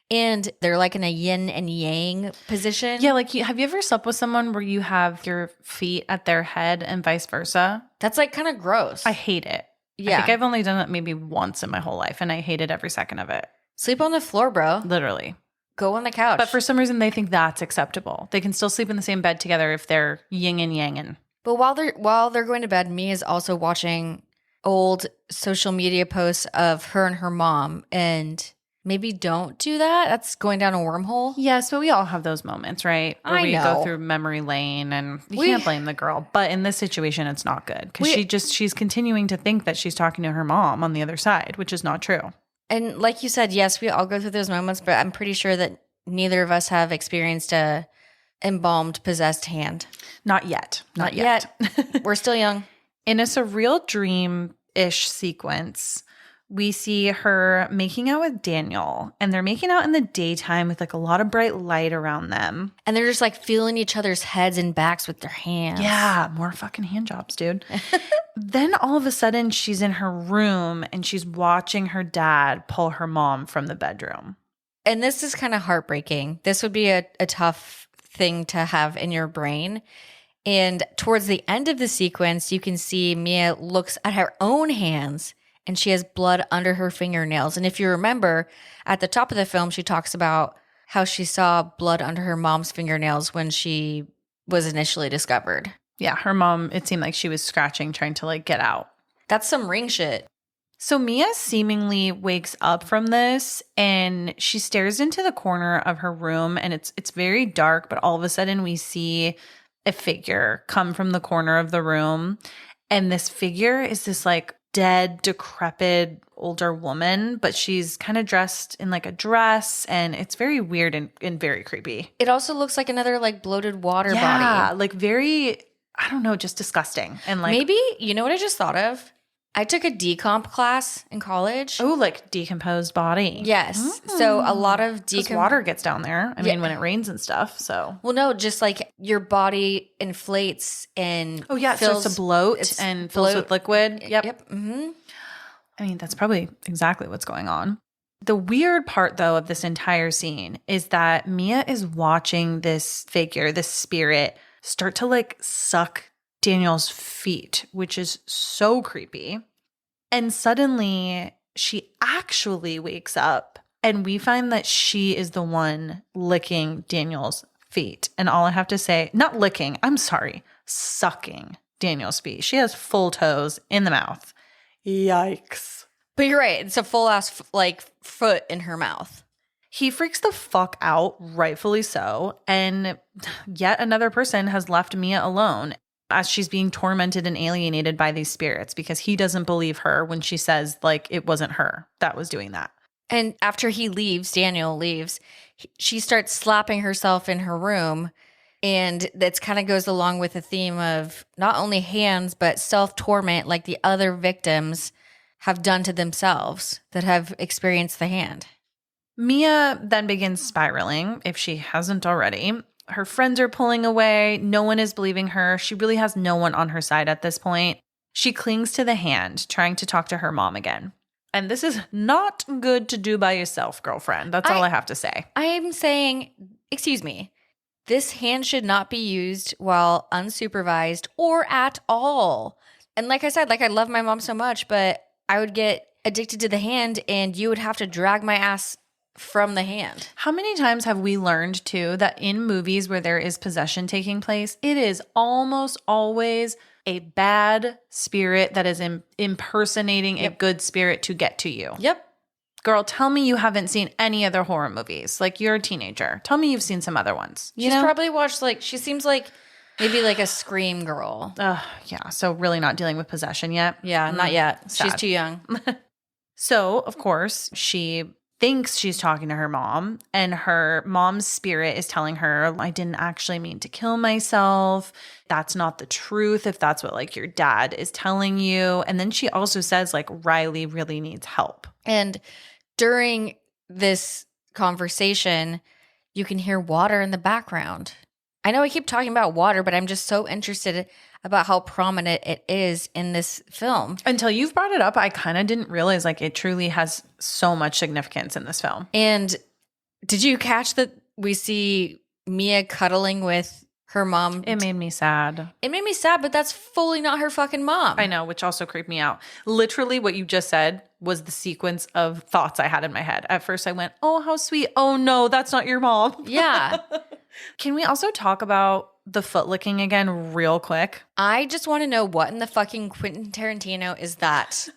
And they're like in a yin and yang position. Yeah, like have you ever slept with someone where you have your feet at their head and vice versa? That's like kind of gross. I hate it. Yeah. I think I've only done it maybe once in my whole life, and I hated every second of it. Sleep on the floor, bro. Literally. Go on the couch. But for some reason, they think that's acceptable. They can still sleep in the same bed together if they're yin and yang. But while they're going to bed, Mia's also watching old social media posts of her and her mom, and maybe don't do that. That's going down a wormhole. Yes, but we all have those moments, right? Where I we know. go through memory lane, and you can't blame the girl. But in this situation, it's not good because she's continuing to think that she's talking to her mom on the other side, which is not true. And like you said, yes, we all go through those moments, but I'm pretty sure that neither of us have experienced a embalmed, possessed hand. Not yet. Not yet. We're still young. In a surreal dream-ish sequence, we see her making out with Daniel, and they're making out in the daytime with like a lot of bright light around them. And they're just like feeling each other's heads and backs with their hands. Yeah, more fucking hand jobs, dude. Then all of a sudden, she's in her room and she's watching her dad pull her mom from the bedroom. And this is kind of heartbreaking. This would be a tough thing to have in your brain. And towards the end of the sequence, you can see Mia looks at her own hands and she has blood under her fingernails. And if you remember, at the top of the film, she talks about how she saw blood under her mom's fingernails when she was initially discovered. Yeah, her mom, it seemed like she was scratching, trying to like get out. That's some Ring shit. So Mia seemingly wakes up from this and she stares into the corner of her room, and it's very dark, but all of a sudden we see a figure come from the corner of the room. And this figure is this like dead, decrepit older woman, but she's kind of dressed in like a dress, and it's very weird and very creepy. It also looks like another like bloated water body. Yeah, like very, I don't know, just disgusting. And like maybe, you know what I just thought of? I took a decomp class in college. oh, like decomposed body. Yes. So a lot of Because water gets down there. I mean, when it rains and stuff. So Well, no, just like your body inflates and oh yeah, it starts to bloat and fills with liquid. Yep. Yep. Mm-hmm. I mean, that's probably exactly what's going on. The weird part, though, of this entire scene is that Mia is watching this figure, this spirit, start to like suck Daniel's feet, which is so creepy. And suddenly she actually wakes up, and we find that she is the one licking Daniel's feet. And all I have to say, not licking, I'm sorry, sucking Daniel's feet. She has full toes in the mouth. Yikes. But you're right. It's a full ass like foot in her mouth. He freaks the fuck out, rightfully so. And yet another person has left Mia alone as she's being tormented and alienated by these spirits, because he doesn't believe her when she says like it wasn't her that was doing that. And after Daniel leaves, she starts slapping herself in her room. And that kind of goes along with the theme of not only hands, but self-torment like the other victims have done to themselves that have experienced the hand. Mia then begins spiraling, if she hasn't already. Her friends are pulling away. No one is believing her. She really has no one on her side at this point. She clings to the hand, trying to talk to her mom again. And this is not good to do by yourself, girlfriend. That's all I have to say. I am saying, excuse me, this hand should not be used while unsupervised or at all. And like I said, like I love my mom so much, but I would get addicted to the hand and you would have to drag my ass from the hand. How many times have we learned too that in movies where there is possession taking place, it is almost always a bad spirit that is impersonating a good spirit to get to you? Yep. Girl, tell me you haven't seen any other horror movies. Like, you're a teenager. Tell me you've seen some other ones. She's probably watched like, she seems like maybe like a Scream girl. Yeah. So really not dealing with possession yet? Yeah, not yet. Sad. She's too young. So, of course, she thinks she's talking to her mom, and her mom's spirit is telling her, I didn't actually mean to kill myself. That's not the truth if that's what like your dad is telling you. And then she also says like Riley really needs help. And during this conversation, you can hear water in the background. I know I keep talking about water, but I'm just so interested about how prominent it is in this film. Until you've brought it up, I kind of didn't realize like it truly has so much significance in this film. And Did you catch that we see Mia cuddling with her mom? It made me sad. It made me sad, but that's fully not her fucking mom. I know, which also creeped me out. Literally, what you just said was the sequence of thoughts I had in my head. At first, I went, oh, how sweet. Oh, no, that's not your mom. Yeah. Can we also talk about the foot licking again real quick? I just want to know what in the fucking Quentin Tarantino is that?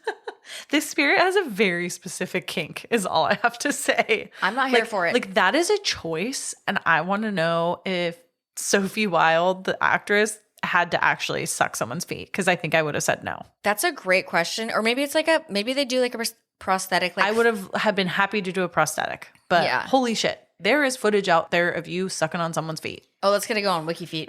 This spirit has a very specific kink, is all I have to say. I'm not here for it. Like, that is a choice. And I want to know if Sophie Wilde, the actress, had to actually suck someone's feet, because I think I would have said no. That's a great question. Or maybe it's like maybe they do like a prosthetic. Like I would have been happy to do a prosthetic, but Yeah. holy shit, there is footage out there of you sucking on someone's feet. Oh, let's get it going. WikiFeet.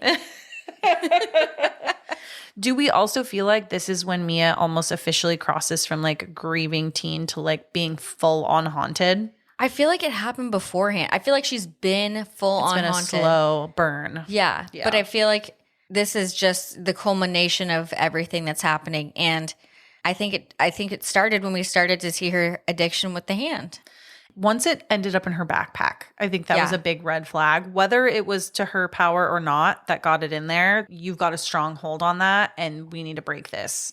Do we also feel like this is when Mia almost officially crosses from like grieving teen to like being full on haunted? I feel like it happened beforehand. I feel like she's been full It's on been a haunted. slow burn. Yeah. Yeah. But I feel like this is just the culmination of everything that's happening. And I think it started when we started to see her addiction with the hand. Once it ended up in her backpack, I think that was Yeah. a big red flag. Whether it was to her power or not that got it in there, you've got a strong hold on that, and we need to break this.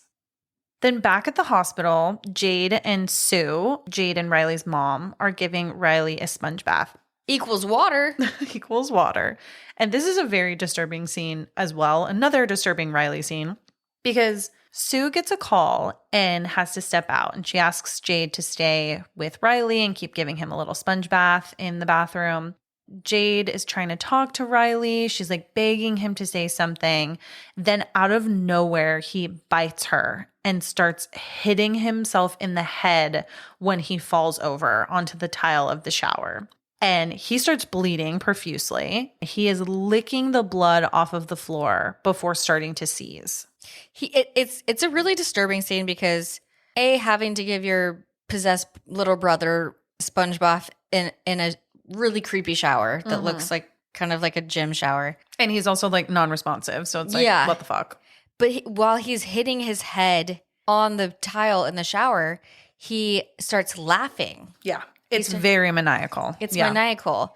Then back at the hospital, Jade and Sue, Jade and Riley's mom, are giving Riley a sponge bath. Equals water. Equals water. And this is a very disturbing scene as well. Another disturbing Riley scene, because Sue gets a call and has to step out, and she asks Jade to stay with Riley and keep giving him a little sponge bath in the bathroom. Jade is trying to talk to Riley. She's like begging him to say something. Then out of nowhere, he bites her and starts hitting himself in the head when he falls over onto the tile of the shower. And he starts bleeding profusely. He is licking the blood off of the floor before starting to seize. It's a really disturbing scene because having to give your possessed little brother sponge bath in a really creepy shower that looks like kind of like a gym shower. And he's also like non-responsive. So it's like, Yeah. what the fuck? But while he's hitting his head on the tile in the shower, he starts laughing. Yeah. It's very maniacal. It's Yeah. maniacal.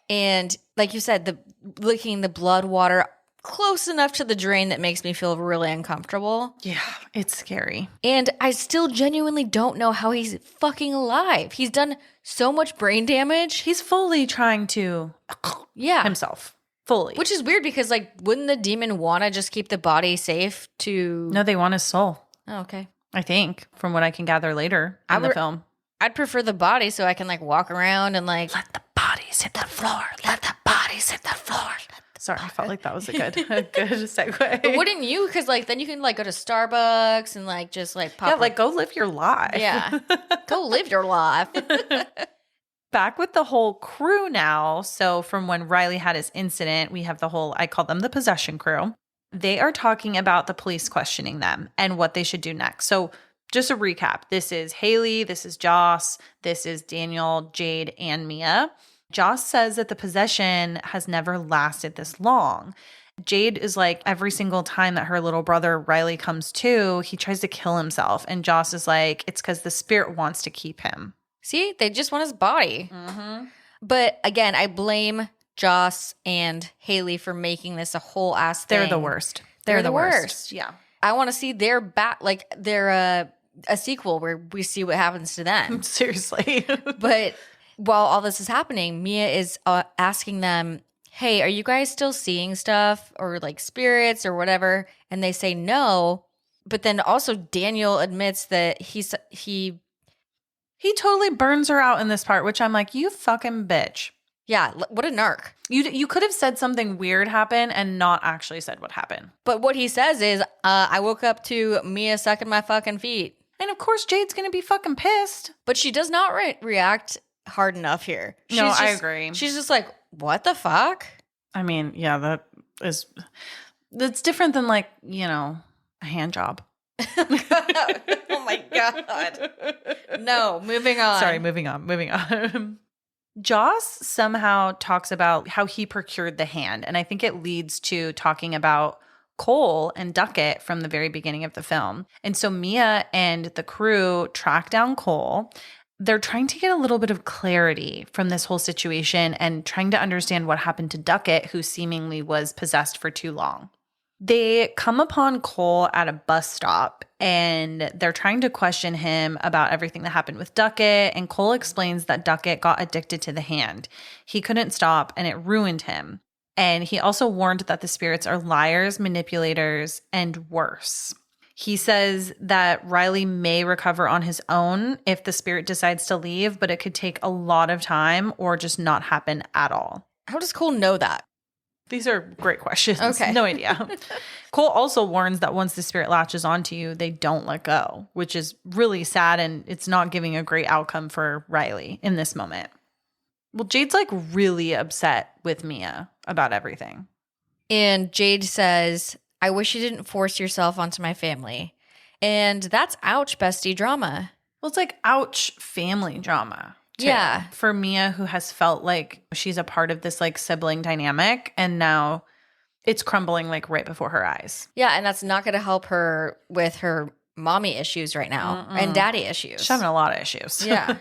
And like you said, licking the blood water close enough to the drain that makes me feel really uncomfortable. Yeah. It's scary. And I still genuinely don't know how he's fucking alive. He's done so much brain damage. He's fully trying to Yeah. himself. Fully. Which is weird because, like, wouldn't the demon want to just keep the body safe to. No, they want his soul. Oh, okay. I think, from what I can gather later in the film. I'd prefer the body so I can, like, walk around and, like. Let the bodies hit the floor. Let the bodies hit the floor. Sorry, I felt like that was a good segue. But wouldn't you? Because, like, then you can, like, go to Starbucks and, like, just, like, pop. Yeah, like go live your life. Yeah. Go live your life. Back with the whole crew now. So from when Riley had his incident, we have the whole, I call them the possession crew. They are talking about the police questioning them and what they should do next. So just a recap. This is Haley, this is Joss, this is Daniel, Jade, and Mia. Joss says that the possession has never lasted this long. Jade is like, every single time that her little brother Riley comes to, he tries to kill himself. And Joss is like, it's because the spirit wants to keep him. See, they just want his body. But again, I blame Joss and Haley for making this a whole ass thing. They're the worst. They're the worst. Yeah. I want to see their a sequel where we see what happens to them. Seriously. But while all this is happening, Mia is asking them, hey, are you guys still seeing stuff or like spirits or whatever? And they say no. But then also Daniel admits that he totally burns her out in this part, which I'm like, you fucking bitch. yeah, what a narc. You could have said something weird happened and not actually said what happened. But what he says is, I woke up to Mia sucking my fucking feet. And of course, Jade's going to be fucking pissed. But she does not react hard enough here. No, I just- agree. She's just like, what the fuck? I mean, yeah, that's different than like, a hand job. Oh my God. No, moving on. Sorry, moving on. Joss somehow talks about how he procured the hand, and I think it leads to talking about Cole and Duckett from the very beginning of the film. And so Mia and the crew track down Cole, they're trying to get a little bit of clarity from this whole situation and trying to understand what happened to Duckett, who seemingly was possessed for too long. They come upon Cole at a bus stop and they're trying to question him about everything that happened with Duckett. And Cole explains that Duckett got addicted to the hand. He couldn't stop and it ruined him. And he also warned that the spirits are liars, manipulators, and worse. He says that Riley may recover on his own if the spirit decides to leave, but it could take a lot of time or just not happen at all. How does Cole know that? These are great questions. Okay. No idea. Cole also warns that once the spirit latches onto you, they don't let go, which is really sad, and it's not giving a great outcome for Riley in this moment. Well, Jade's like really upset with Mia about everything. And Jade says, I wish you didn't force yourself onto my family. And that's ouch, bestie drama. Well, it's like, ouch, family drama. Too. Yeah. For Mia, who has felt like she's a part of this like sibling dynamic, and now it's crumbling like right before her eyes. Yeah, and that's not going to help her with her mommy issues right now and daddy issues. She's having a lot of issues. Yeah.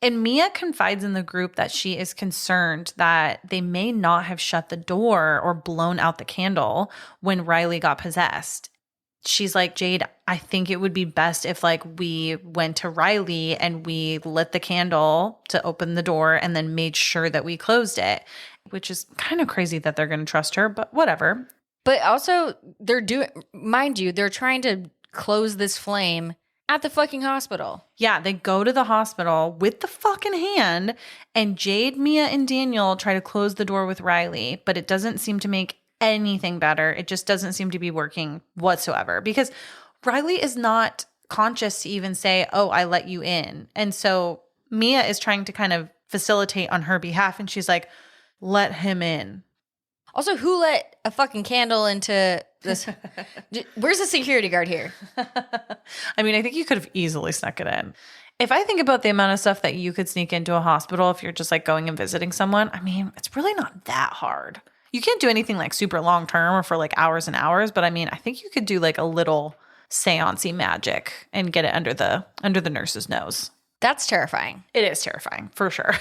And Mia confides in the group that she is concerned that they may not have shut the door or blown out the candle when Riley got possessed. She's like, Jade, I think it would be best if like we went to Riley and we lit the candle to open the door and then made sure that we closed it, which is kind of crazy that they're going to trust her, but whatever. But also mind you, they're trying to close this flame at the fucking hospital. Yeah, they go to the hospital with the fucking hand, and Jade, Mia, and Daniel try to close the door with Riley, but it doesn't seem to make anything better. It just doesn't seem to be working whatsoever because Riley is not conscious to even say, oh, I let you in. And so Mia is trying to kind of facilitate on her behalf, and she's like, let him in. Also, who let a fucking candle into this? Where's the security guard here? I mean, I think you could have easily snuck it in. If I think about the amount of stuff that you could sneak into a hospital if you're just like going and visiting someone, I mean, it's really not that hard. You can't do anything like super long term or for like hours and hours, but I mean, I think you could do like a little seance-y magic and get it under the nurse's nose. That's terrifying. It is terrifying, for sure.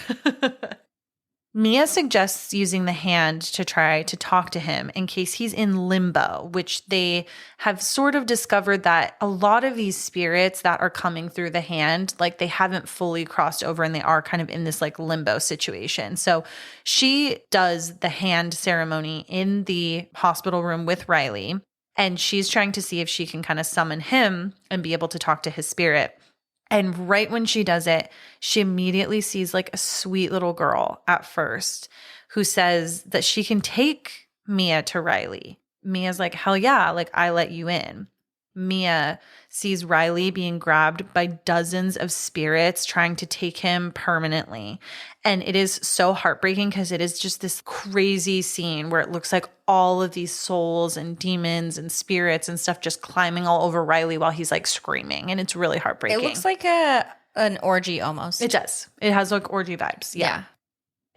Mia suggests using the hand to try to talk to him in case he's in limbo, which they have sort of discovered that a lot of these spirits that are coming through the hand, like they haven't fully crossed over and they are kind of in this like limbo situation. So she does the hand ceremony in the hospital room with Riley, and she's trying to see if she can kind of summon him and be able to talk to his spirit. And right when she does it, she immediately sees like a sweet little girl at first who says that she can take Mia to Riley. Mia's like, hell yeah, like I let you in. Mia sees Riley being grabbed by dozens of spirits trying to take him permanently. And it is so heartbreaking because it is just this crazy scene where it looks like all of these souls and demons and spirits and stuff just climbing all over Riley while he's like screaming. And it's really heartbreaking. It looks like an orgy almost. It does. It has like orgy vibes. Yeah.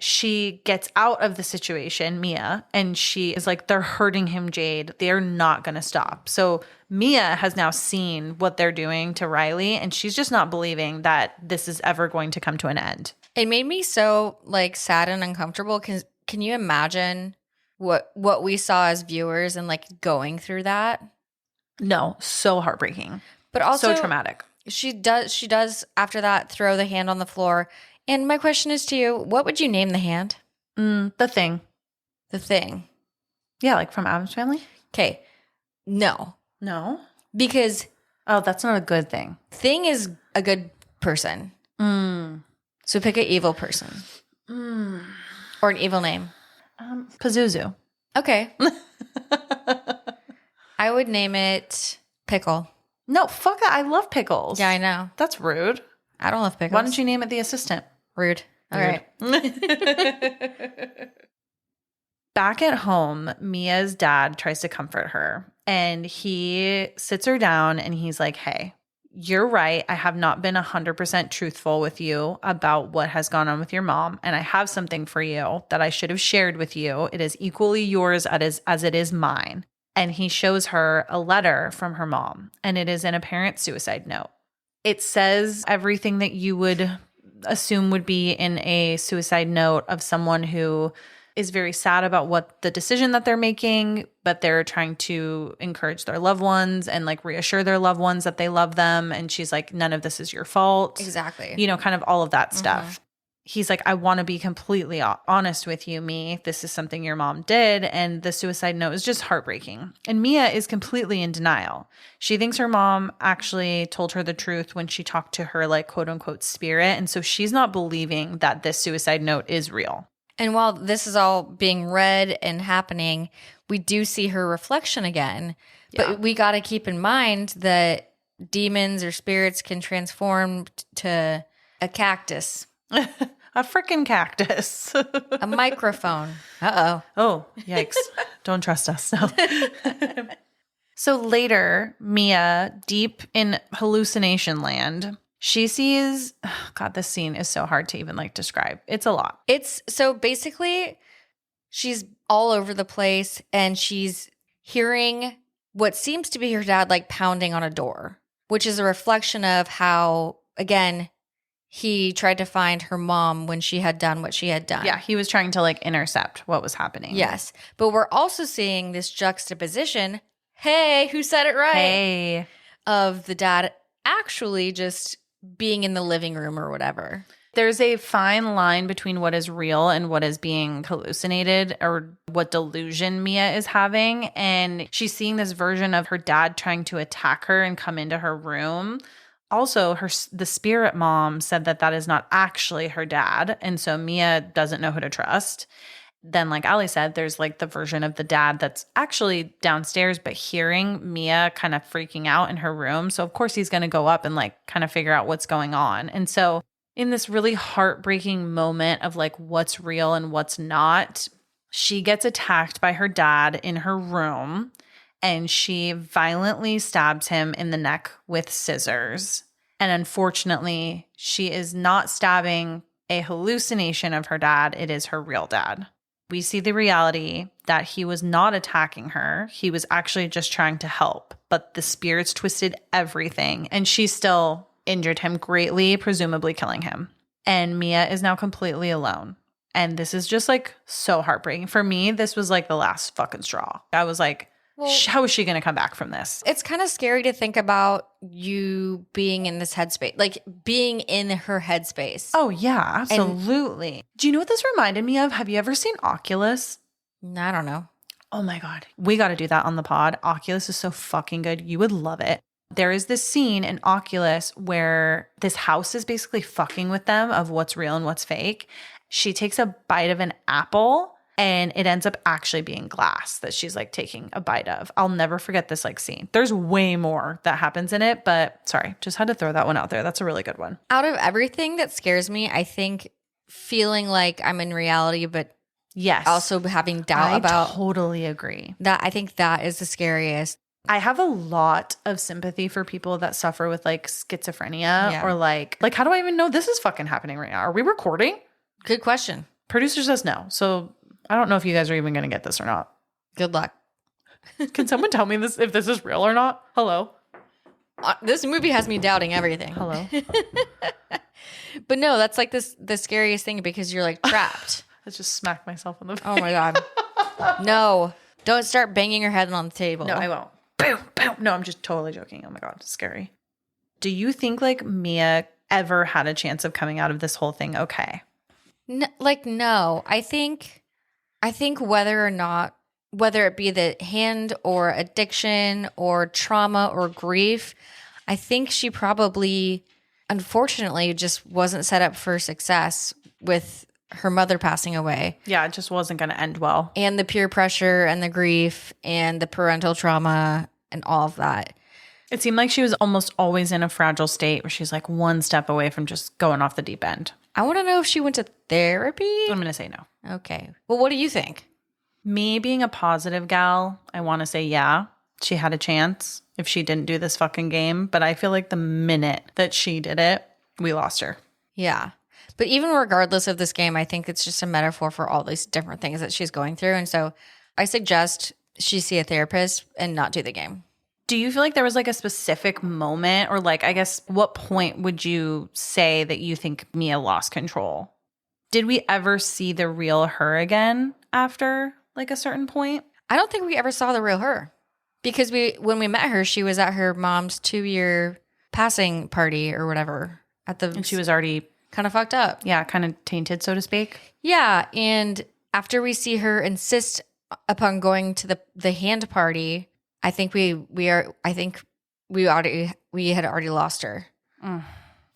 She gets out of the situation, Mia, and she is like, they're hurting him, Jade. They're not going to stop. So Mia has now seen what they're doing to Riley, and she's just not believing that this is ever going to come to an end. It made me so like sad and uncomfortable. Can you imagine what we saw as viewers and like going through that? No, so heartbreaking. But also so traumatic. She does after that throw the hand on the floor. And my question is to you, what would you name the hand? The Thing. The Thing. Yeah, like from Addams Family? Okay. No. No? Because oh, that's not a good thing. Thing is a good person. So pick an evil person. Or an evil name. Pazuzu. Okay. I would name it Pickle. No, fuck that. I love pickles. Yeah, I know. That's rude. I don't love pickles. Why don't you name it The Assistant? Rude. All right. Back at home, Mia's dad tries to comfort her, and he sits her down and he's like, hey, you're right. I have not been 100% truthful with you about what has gone on with your mom, and I have something for you that I should have shared with you. It is equally yours as it is mine. And he shows her a letter from her mom, and it is an apparent suicide note. It says everything that you would assume would be in a suicide note of someone who is very sad about what the decision that they're making, but they're trying to encourage their loved ones and like reassure their loved ones that they love them. And she's like, none of this is your fault. Exactly. You know, kind of all of that stuff. He's like, I want to be completely honest with you, Me. This is something your mom did. And the suicide note is just heartbreaking. And Mia is completely in denial. She thinks her mom actually told her the truth when she talked to her, like, quote unquote, spirit. And so she's not believing that this suicide note is real. And while this is all being read and happening, we do see her reflection again. Yeah. But we got to keep in mind that demons or spirits can transform to a cactus, A freaking cactus. a microphone. Uh-oh. Oh, yikes. Don't trust us. No. So later, Mia, deep in hallucination land, she sees, God, this scene is so hard to even like describe. It's a lot. It's so basically she's all over the place and she's hearing what seems to be her dad like pounding on a door, which is a reflection of how, again, he tried to find her mom when she had done what she had done. Yeah, he was trying to like intercept what was happening. Yes. But we're also seeing this juxtaposition. Hey, who said it right? Hey. Of the dad actually just being in the living room or whatever. There's a fine line between what is real and what is being hallucinated or what delusion Mia is having. And she's seeing this version of her dad trying to attack her and come into her room. Also, the spirit mom said that that is not actually her dad. And so Mia doesn't know who to trust. Then, like Ali said, there's like the version of the dad that's actually downstairs, but hearing Mia kind of freaking out in her room. So, of course, he's going to go up and like kind of figure out what's going on. And so, in this really heartbreaking moment of like what's real and what's not, she gets attacked by her dad in her room and she violently stabs him in the neck with scissors. And unfortunately, she is not stabbing a hallucination of her dad. It is her real dad. We see the reality that he was not attacking her. He was actually just trying to help, but the spirits twisted everything and she still injured him greatly, presumably killing him. And Mia is now completely alone. And this is just like so heartbreaking. For me, this was like the last fucking straw. I was like, how is she going to come back from this? It's kind of scary to think about you being in this headspace, like being in her headspace. Oh, yeah, absolutely. Do you know what this reminded me of? Have you ever seen Oculus? I don't know. Oh my God. We got to do that on the pod. Oculus is so fucking good. You would love it. There is this scene in Oculus where this house is basically fucking with them of what's real and what's fake. She takes a bite of an apple and it ends up actually being glass that she's like taking a bite of. I'll never forget this like scene. There's way more that happens in it, but sorry, just had to throw that one out there. That's a really good one. Out of everything that scares me, I think feeling like I'm in reality, but yes, also having doubt about. I totally agree. That I think that is the scariest. I have a lot of sympathy for people that suffer with like schizophrenia or like how do I even know this is fucking happening right now? Are we recording? Good question. Producer says no. So I don't know if you guys are even going to get this or not. Good luck. Can someone tell me this if this is real or not? Hello? This movie has me doubting everything. Hello? But no, that's like the scariest thing because you're like trapped. I just smacked myself on the face. Oh my God. No. Don't start banging your head on the table. No, I won't. Boom, boom. No, I'm just totally joking. Oh my God, it's scary. Do you think like Mia ever had a chance of coming out of this whole thing okay? No. I think whether it be the hand or addiction or trauma or grief, I think she probably, unfortunately, just wasn't set up for success with her mother passing away. Yeah, it just wasn't going to end well. And the peer pressure and the grief and the parental trauma and all of that. It seemed like she was almost always in a fragile state where she's like one step away from just going off the deep end. I want to know if she went to therapy. I'm going to say no. Okay. Well, what do you think? Me being a positive gal, I want to say yeah, she had a chance if she didn't do this fucking game. But I feel like the minute that she did it, we lost her. Yeah. But even regardless of this game, I think it's just a metaphor for all these different things that she's going through. And so I suggest she see a therapist and not do the game. Do you feel like there was like a specific moment, or like, I guess, what point would you say that you think Mia lost control? Did we ever see the real her again after like a certain point? I don't think we ever saw the real her because when we met her, she was at her mom's 2-year passing party or whatever And she was already, kind of fucked up. yeah, kind of tainted, so to speak. Yeah, and after we see her insist upon going to the hand party, I think we had already lost her.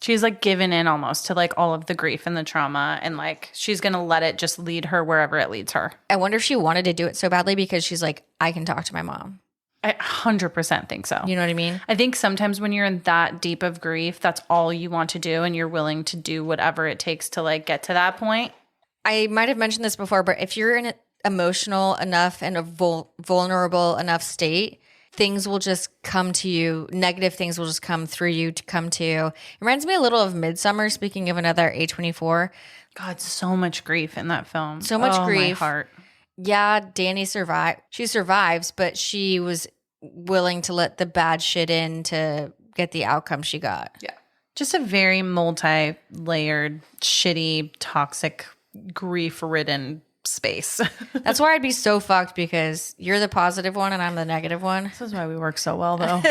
She's like given in almost to like all of the grief and the trauma, and like she's going to let it just lead her wherever it leads her. I wonder if she wanted to do it so badly because she's like, I can talk to my mom. I 100% think so. You know what I mean? I think sometimes when you're in that deep of grief, that's all you want to do, and you're willing to do whatever it takes to like get to that point. I might have mentioned this before, but if you're in an emotional enough and a vulnerable enough state, things will just come to you. Negative things will just come through you to come to you. It reminds me a little of Midsummer, speaking of another A24. God, so much grief in that film. So much My grief. heart. Yeah, Danny survived. She survives, but she was willing to let the bad shit in to get the outcome she got. Yeah. Just a very multi-layered, shitty, toxic, grief-ridden space. That's why I'd be so fucked because you're the positive one and I'm the negative one. This is why we work so well, though.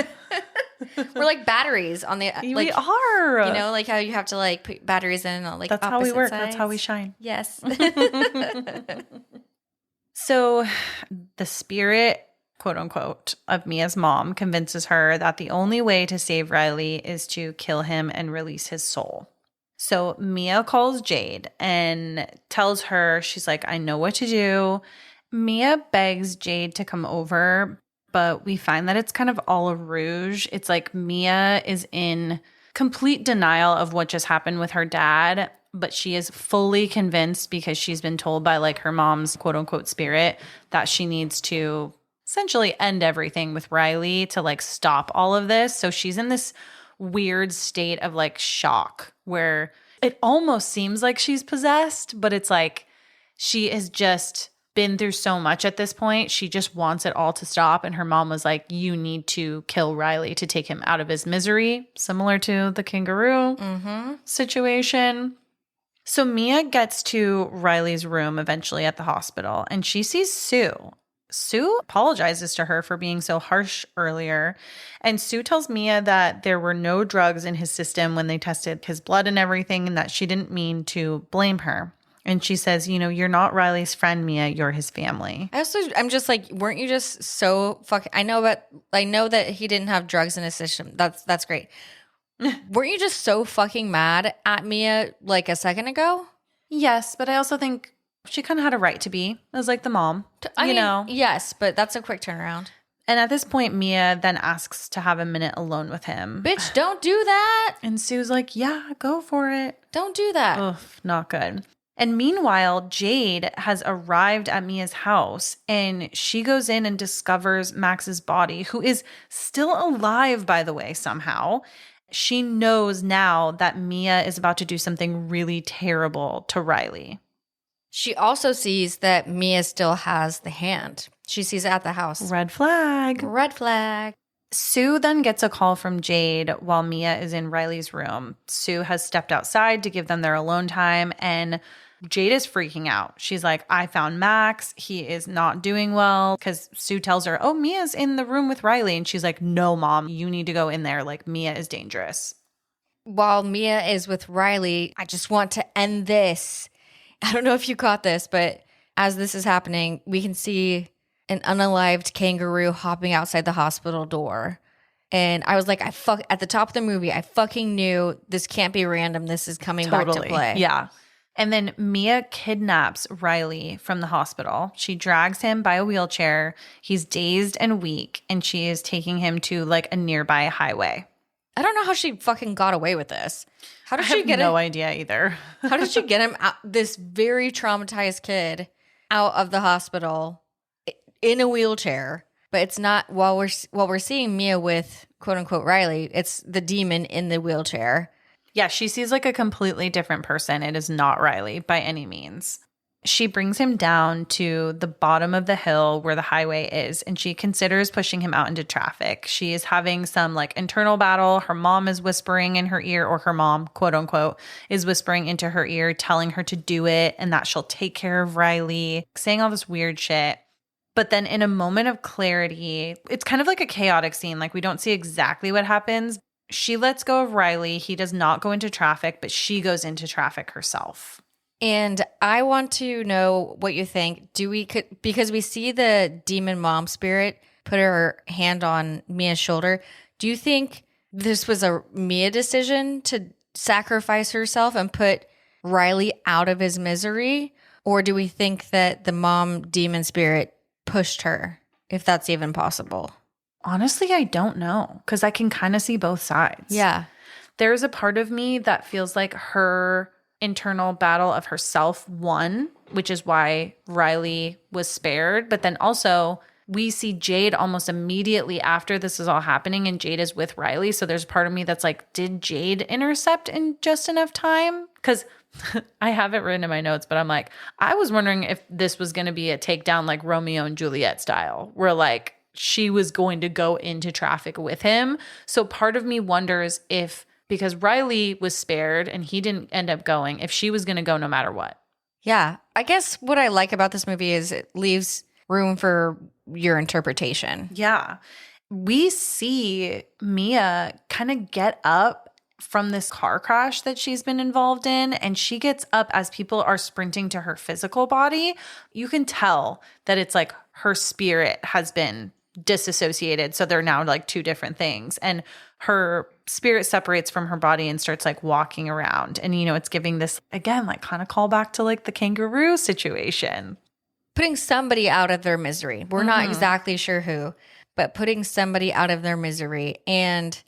We're like batteries on the like, we are. You know, like how you have to like put batteries in on like That's how we opposite work. sides. That's how we shine. Yes. So the spirit, quote unquote, of Mia's mom convinces her that the only way to save Riley is to kill him and release his soul. So Mia calls Jade and tells her, she's like, I know what to do. Mia begs Jade to come over, but we find that it's kind of all a rouge. It's like Mia is in complete denial of what just happened with her dad, but she is fully convinced because she's been told by like her mom's quote unquote spirit that she needs to essentially end everything with Riley to like stop all of this. So she's in this weird state of like shock where it almost seems like she's possessed, but it's like she has just been through so much at this point. She just wants it all to stop. And her mom was like, you need to kill Riley to take him out of his misery, similar to the kangaroo situation. So Mia gets to Riley's room eventually at the hospital, and she sees Sue. Sue apologizes to her for being so harsh earlier. And Sue tells Mia that there were no drugs in his system when they tested his blood and everything, and that she didn't mean to blame her. And she says, you know, you're not Riley's friend, Mia. You're his family. I'm just like, weren't you just so fucking? I know that he didn't have drugs in his system. That's great. Weren't you just so fucking mad at Mia like a second ago? Yes, but I also think she kind of had a right to be as like the mom, I mean, know. Yes, but that's a quick turnaround. And at this point, Mia then asks to have a minute alone with him. Bitch, don't do that. And Sue's like, yeah, go for it. Don't do that. Ugh, not good. And meanwhile, Jade has arrived at Mia's house, and she goes in and discovers Max's body, who is still alive, by the way, somehow. She knows now that Mia is about to do something really terrible to Riley. She also sees that Mia still has the hand. She sees it at the house. Red flag. Red flag. Sue then gets a call from Jade while Mia is in Riley's room. Sue has stepped outside to give them their alone time, and Jade is freaking out. She's like, I found Max. He is not doing well, because Sue tells her, oh, Mia's in the room with Riley. And she's like, no, Mom, you need to go in there. Like, Mia is dangerous. While Mia is with Riley, I just want to end this. I don't know if you caught this, but as this is happening, we can see an unalived kangaroo hopping outside the hospital door. And I was like, at the top of the movie, I fucking knew this can't be random. This is coming back to play. Yeah. And then Mia kidnaps Riley from the hospital. She drags him by a wheelchair. He's dazed and weak, and she is taking him to like a nearby highway. I don't know how she fucking got away with this. How did she get no idea either. How did she get him out, this very traumatized kid, out of the hospital in a wheelchair? But it's not while we're seeing Mia with quote unquote Riley, it's the demon in the wheelchair. Yeah, she sees like a completely different person. It is not Riley by any means. She brings him down to the bottom of the hill where the highway is, and she considers pushing him out into traffic. She is having some like internal battle. Her mom is whispering in her ear, or her mom, quote unquote, is whispering into her ear, telling her to do it and that she'll take care of Riley, saying all this weird shit. But then in a moment of clarity, it's kind of like a chaotic scene. Like we don't see exactly what happens. She lets go of Riley. He does not go into traffic, but she goes into traffic herself. And I want to know what you think. Because we see the demon mom spirit put her hand on Mia's shoulder. Do you think this was a Mia decision to sacrifice herself and put Riley out of his misery? Or do we think that the mom demon spirit pushed her, if that's even possible? Honestly, I don't know, because I can kind of see both sides. Yeah. There's a part of me that feels like her internal battle of herself won, which is why Riley was spared. But then also we see Jade almost immediately after this is all happening, and Jade is with Riley. So there's part of me that's like, did Jade intercept in just enough time? Because I have it written in my notes, but I'm like, I was wondering if this was going to be a takedown like Romeo and Juliet style, where like she was going to go into traffic with him. So part of me wonders if, because Riley was spared and he didn't end up going, if she was going to go no matter what. Yeah. I guess what I like about this movie is it leaves room for your interpretation. Yeah. We see Mia kind of get up from this car crash that she's been involved in, and she gets up as people are sprinting to her physical body. You can tell that it's like her spirit has been disassociated, so they're now like two different things, and her spirit separates from her body and starts like walking around. And you know, it's giving this again like kind of call back to like the kangaroo situation, putting somebody out of their misery. We're not exactly sure who, but putting somebody out of their misery. And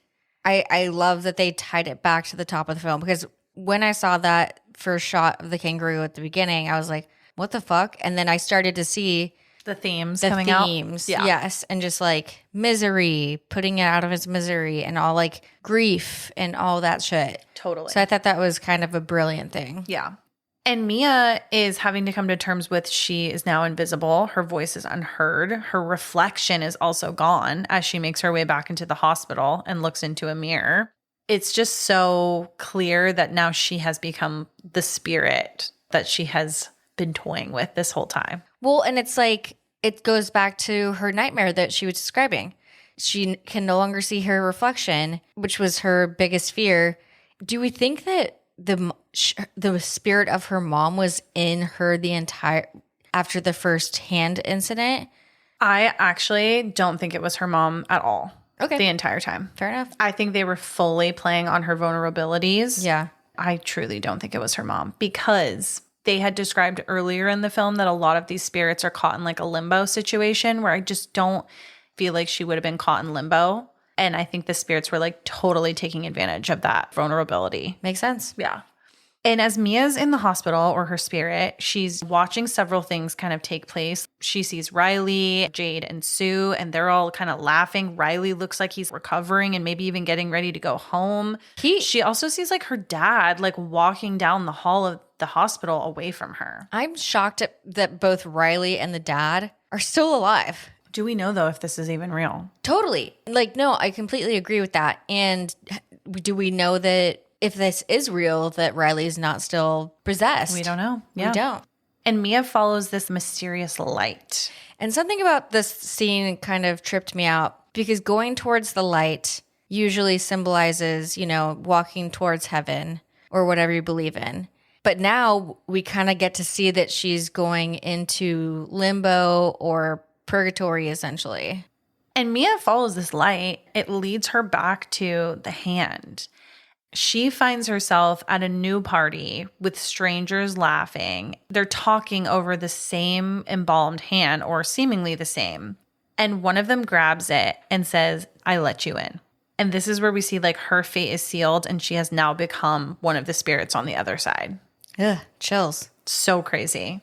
I love that they tied it back to the top of the film, because when I saw that first shot of the kangaroo at the beginning, I was like, what the fuck? And then I started to see the themes the coming out. Yeah. Yes. And just like misery, putting it out of his misery, and all like grief and all that shit. Totally. So I thought that was kind of a brilliant thing. Yeah. And Mia is having to come to terms with she is now invisible. Her voice is unheard. Her reflection is also gone as she makes her way back into the hospital and looks into a mirror. It's just so clear that now she has become the spirit that she has been toying with this whole time. Well, and it's like, it goes back to her nightmare that she was describing. She can no longer see her reflection, which was her biggest fear. Do we think that the spirit of her mom was in her after the first hand incident? I actually don't think it was her mom at all. Okay. The entire time. Fair enough. I think they were fully playing on her vulnerabilities. Yeah. I truly don't think it was her mom, because they had described earlier in the film that a lot of these spirits are caught in like a limbo situation, where I just don't feel like she would have been caught in limbo. And I think the spirits were like totally taking advantage of that vulnerability. Makes sense. Yeah. And as Mia's in the hospital, or her spirit, she's watching several things kind of take place. She sees Riley, Jade, and Sue, and they're all kind of laughing. Riley looks like he's recovering and maybe even getting ready to go home. She also sees like her dad like walking down the hall of the hospital away from her. I'm shocked that both Riley and the dad are still alive. Do we know though if this is even real? Totally. Like, no, I completely agree with that. And do we know that if this is real, that Riley's not still possessed? We don't know. Yeah. We don't. And Mia follows this mysterious light. And something about this scene kind of tripped me out, because going towards the light usually symbolizes, you know, walking towards heaven or whatever you believe in. But now we kind of get to see that she's going into limbo or purgatory, essentially. And Mia follows this light. It leads her back to the hand. She finds herself at a new party with strangers laughing. They're talking over the same embalmed hand, or seemingly the same. And one of them grabs it and says, "I let you in." And this is where we see like her fate is sealed, and she has now become one of the spirits on the other side. Ugh, chills. So crazy.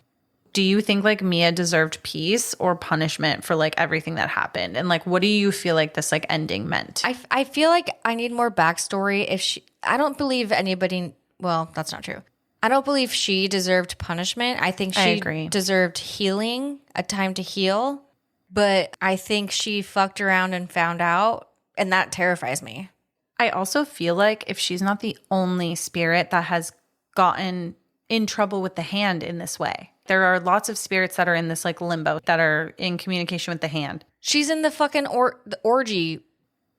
Do you think like Mia deserved peace or punishment for like everything that happened? And like, what do you feel like this like ending meant? I feel like I need more backstory. I don't believe anybody, well, that's not true. I don't believe she deserved punishment. I think I she agree. deserved healing, a time to heal. But I think she fucked around and found out, and that terrifies me. I also feel like if she's not the only spirit that has gotten in trouble with the hand in this way, there are lots of spirits that are in this like limbo that are in communication with the hand. She's in the fucking the orgy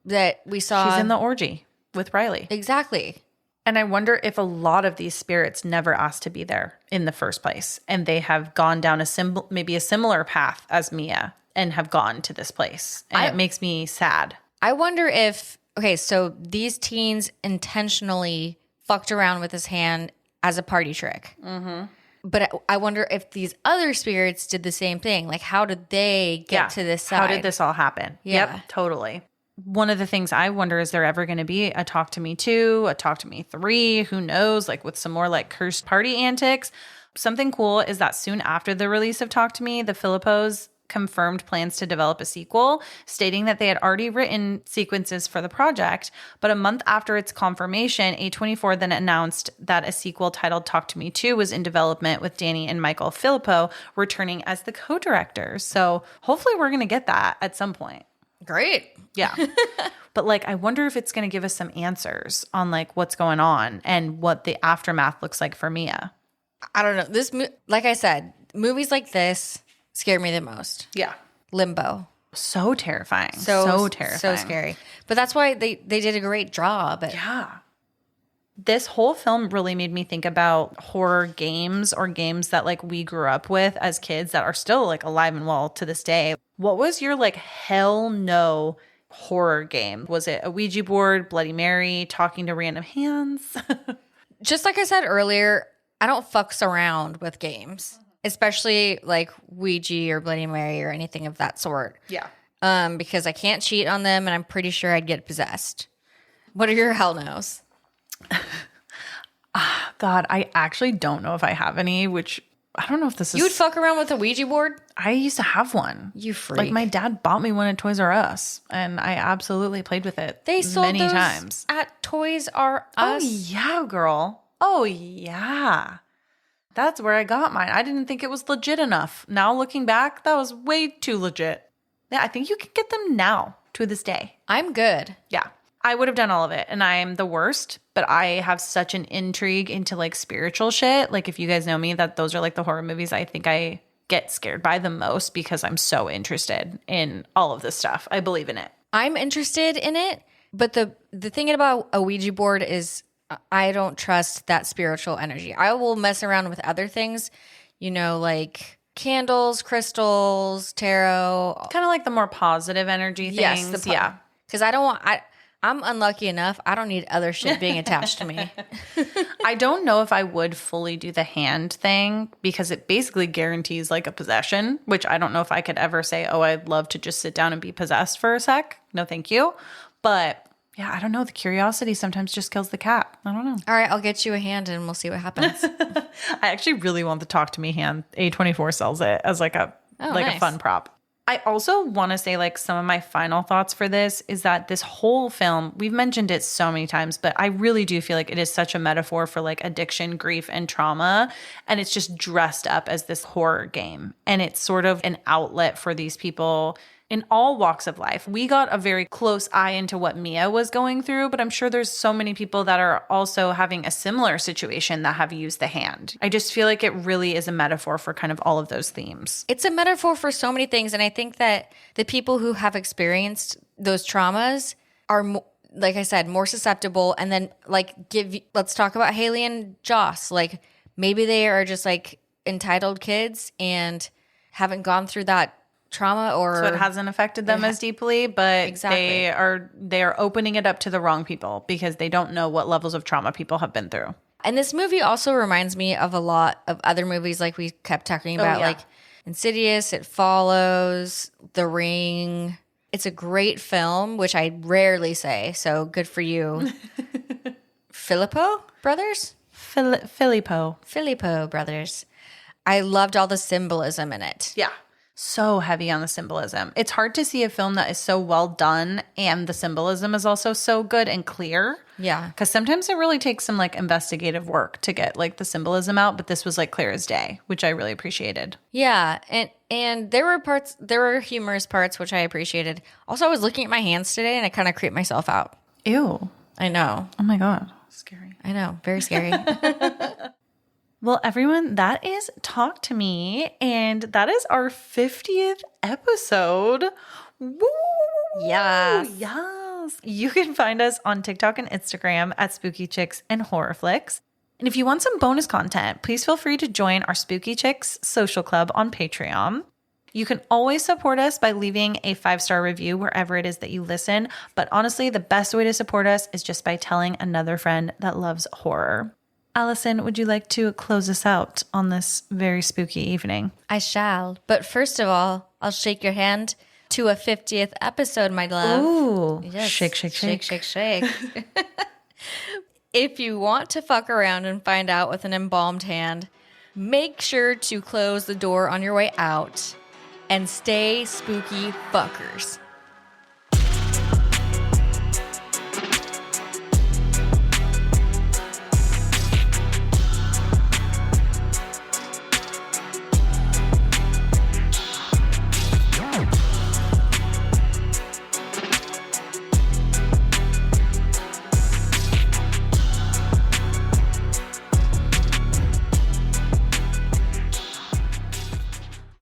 that we saw. She's in the orgy with Riley. Exactly. And I wonder if a lot of these spirits never asked to be there in the first place. And they have gone down maybe a similar path as Mia and have gone to this place. And it makes me sad. I wonder if, okay, so these teens intentionally fucked around with his hand as a party trick. Mm-hmm. But I wonder if these other spirits did the same thing. Like, how did they get to this side? How did this all happen? Yeah. Yep, totally. One of the things I wonder, is there ever going to be a Talk to Me 2, a Talk to Me 3? Who knows? Like with some more like cursed party antics. Something cool is that soon after the release of Talk to Me, the Filippos confirmed plans to develop a sequel, stating that they had already written sequences for the project. But a month after its confirmation, A24 then announced that a sequel titled Talk to Me 2 was in development, with Danny and Michael Filippo returning as the co-directors. So hopefully we're going to get that at some point. Great. Yeah. But like, I wonder if it's going to give us some answers on like what's going on and what the aftermath looks like for Mia. I don't know. Like I said, movies like this scare me the most. Yeah. Limbo. So terrifying. So terrifying. So scary. But that's why they did a great job. Yeah. This whole film really made me think about horror games or games that like we grew up with as kids that are still like alive and well to this day. What was your like hell no horror game? Was it a Ouija board, Bloody Mary, talking to random hands? Just like I said earlier, I don't fucks around with games, especially like Ouija or Bloody Mary or anything of that sort. Yeah. Because I can't cheat on them and I'm pretty sure I'd get possessed. What are your hell no's? God, I actually don't know if I have any, which I don't know if this is. You would fuck around with a Ouija board? I used to have one. You freak. Like my dad bought me one at Toys R Us, and I absolutely played with it. They sold many those times at Toys R Oh Us. yeah, girl. Oh yeah. That's where I got mine. I didn't think it was legit enough. Now looking back, that was way too legit. Yeah, I think you can get them now to this day. I'm good. Yeah. I would have done all of it, and I'm the worst, but I have such an intrigue into like spiritual shit. Like if you guys know me, that those are like the horror movies I think I get scared by the most because I'm so interested in all of this stuff. I believe in it. I'm interested in it, but the thing about a Ouija board is I don't trust that spiritual energy. I will mess around with other things, like candles, crystals, tarot. Kind of like the more positive energy things. Yes, yeah. Because I'm unlucky enough. I don't need other shit being attached to me. I don't know if I would fully do the hand thing because it basically guarantees like a possession, which I don't know if I could ever say, oh, I'd love to just sit down and be possessed for a sec. No, thank you. But yeah, I don't know. The curiosity sometimes just kills the cat. I don't know. All right, I'll get you a hand and we'll see what happens. I actually really want the Talk to Me hand. A24 sells it as like a nice. a fun prop. I also want to say like some of my final thoughts for this is that this whole film, we've mentioned it so many times, but I really do feel like it is such a metaphor for like addiction, grief, and trauma. And it's just dressed up as this horror game. And it's sort of an outlet for these people in all walks of life. We got a very close eye into what Mia was going through, but I'm sure there's so many people that are also having a similar situation that have used the hand. I just feel like it really is a metaphor for kind of all of those themes. It's a metaphor for so many things. And I think that the people who have experienced those traumas are, like I said, more susceptible. And then let's talk about Haley and Joss. Like maybe they are just like entitled kids and haven't gone through that trauma, or so it hasn't affected them as deeply, but exactly. they are opening it up to the wrong people because they don't know what levels of trauma people have been through. And this movie also reminds me of a lot of other movies like we kept talking about, like Insidious, It Follows, The Ring. It's a great film, which I rarely say, so good for you. Filippo brothers? Filippo Filippo brothers. I loved all the symbolism in it. Yeah. so heavy on the symbolism. It's hard to see a film that is so well done and the symbolism is also so good and clear. Yeah. Because sometimes it really takes some like investigative work to get like the symbolism out, but this was like clear as day, which I really appreciated. Yeah, and there were humorous parts which I appreciated. Also, I was looking at my hands today and I kind of creeped myself out. Ew. I know. Oh my God. Scary. I know. Very scary. Well, everyone, that is Talk to Me, and that is our 50th episode. Woo! Yes. Yes. You can find us on TikTok and Instagram at Spooky Chicks and Horror Flicks. And if you want some bonus content, please feel free to join our Spooky Chicks social club on Patreon. You can always support us by leaving a 5-star review wherever it is that you listen. But honestly, the best way to support us is just by telling another friend that loves horror. Allison, would you like to close us out on this very spooky evening? I shall. But first of all, I'll shake your hand to a 50th episode, my love. Ooh, Yes. shake, shake, shake. Shake, shake, shake. If you want to fuck around and find out with an embalmed hand, make sure to close the door on your way out and stay spooky fuckers.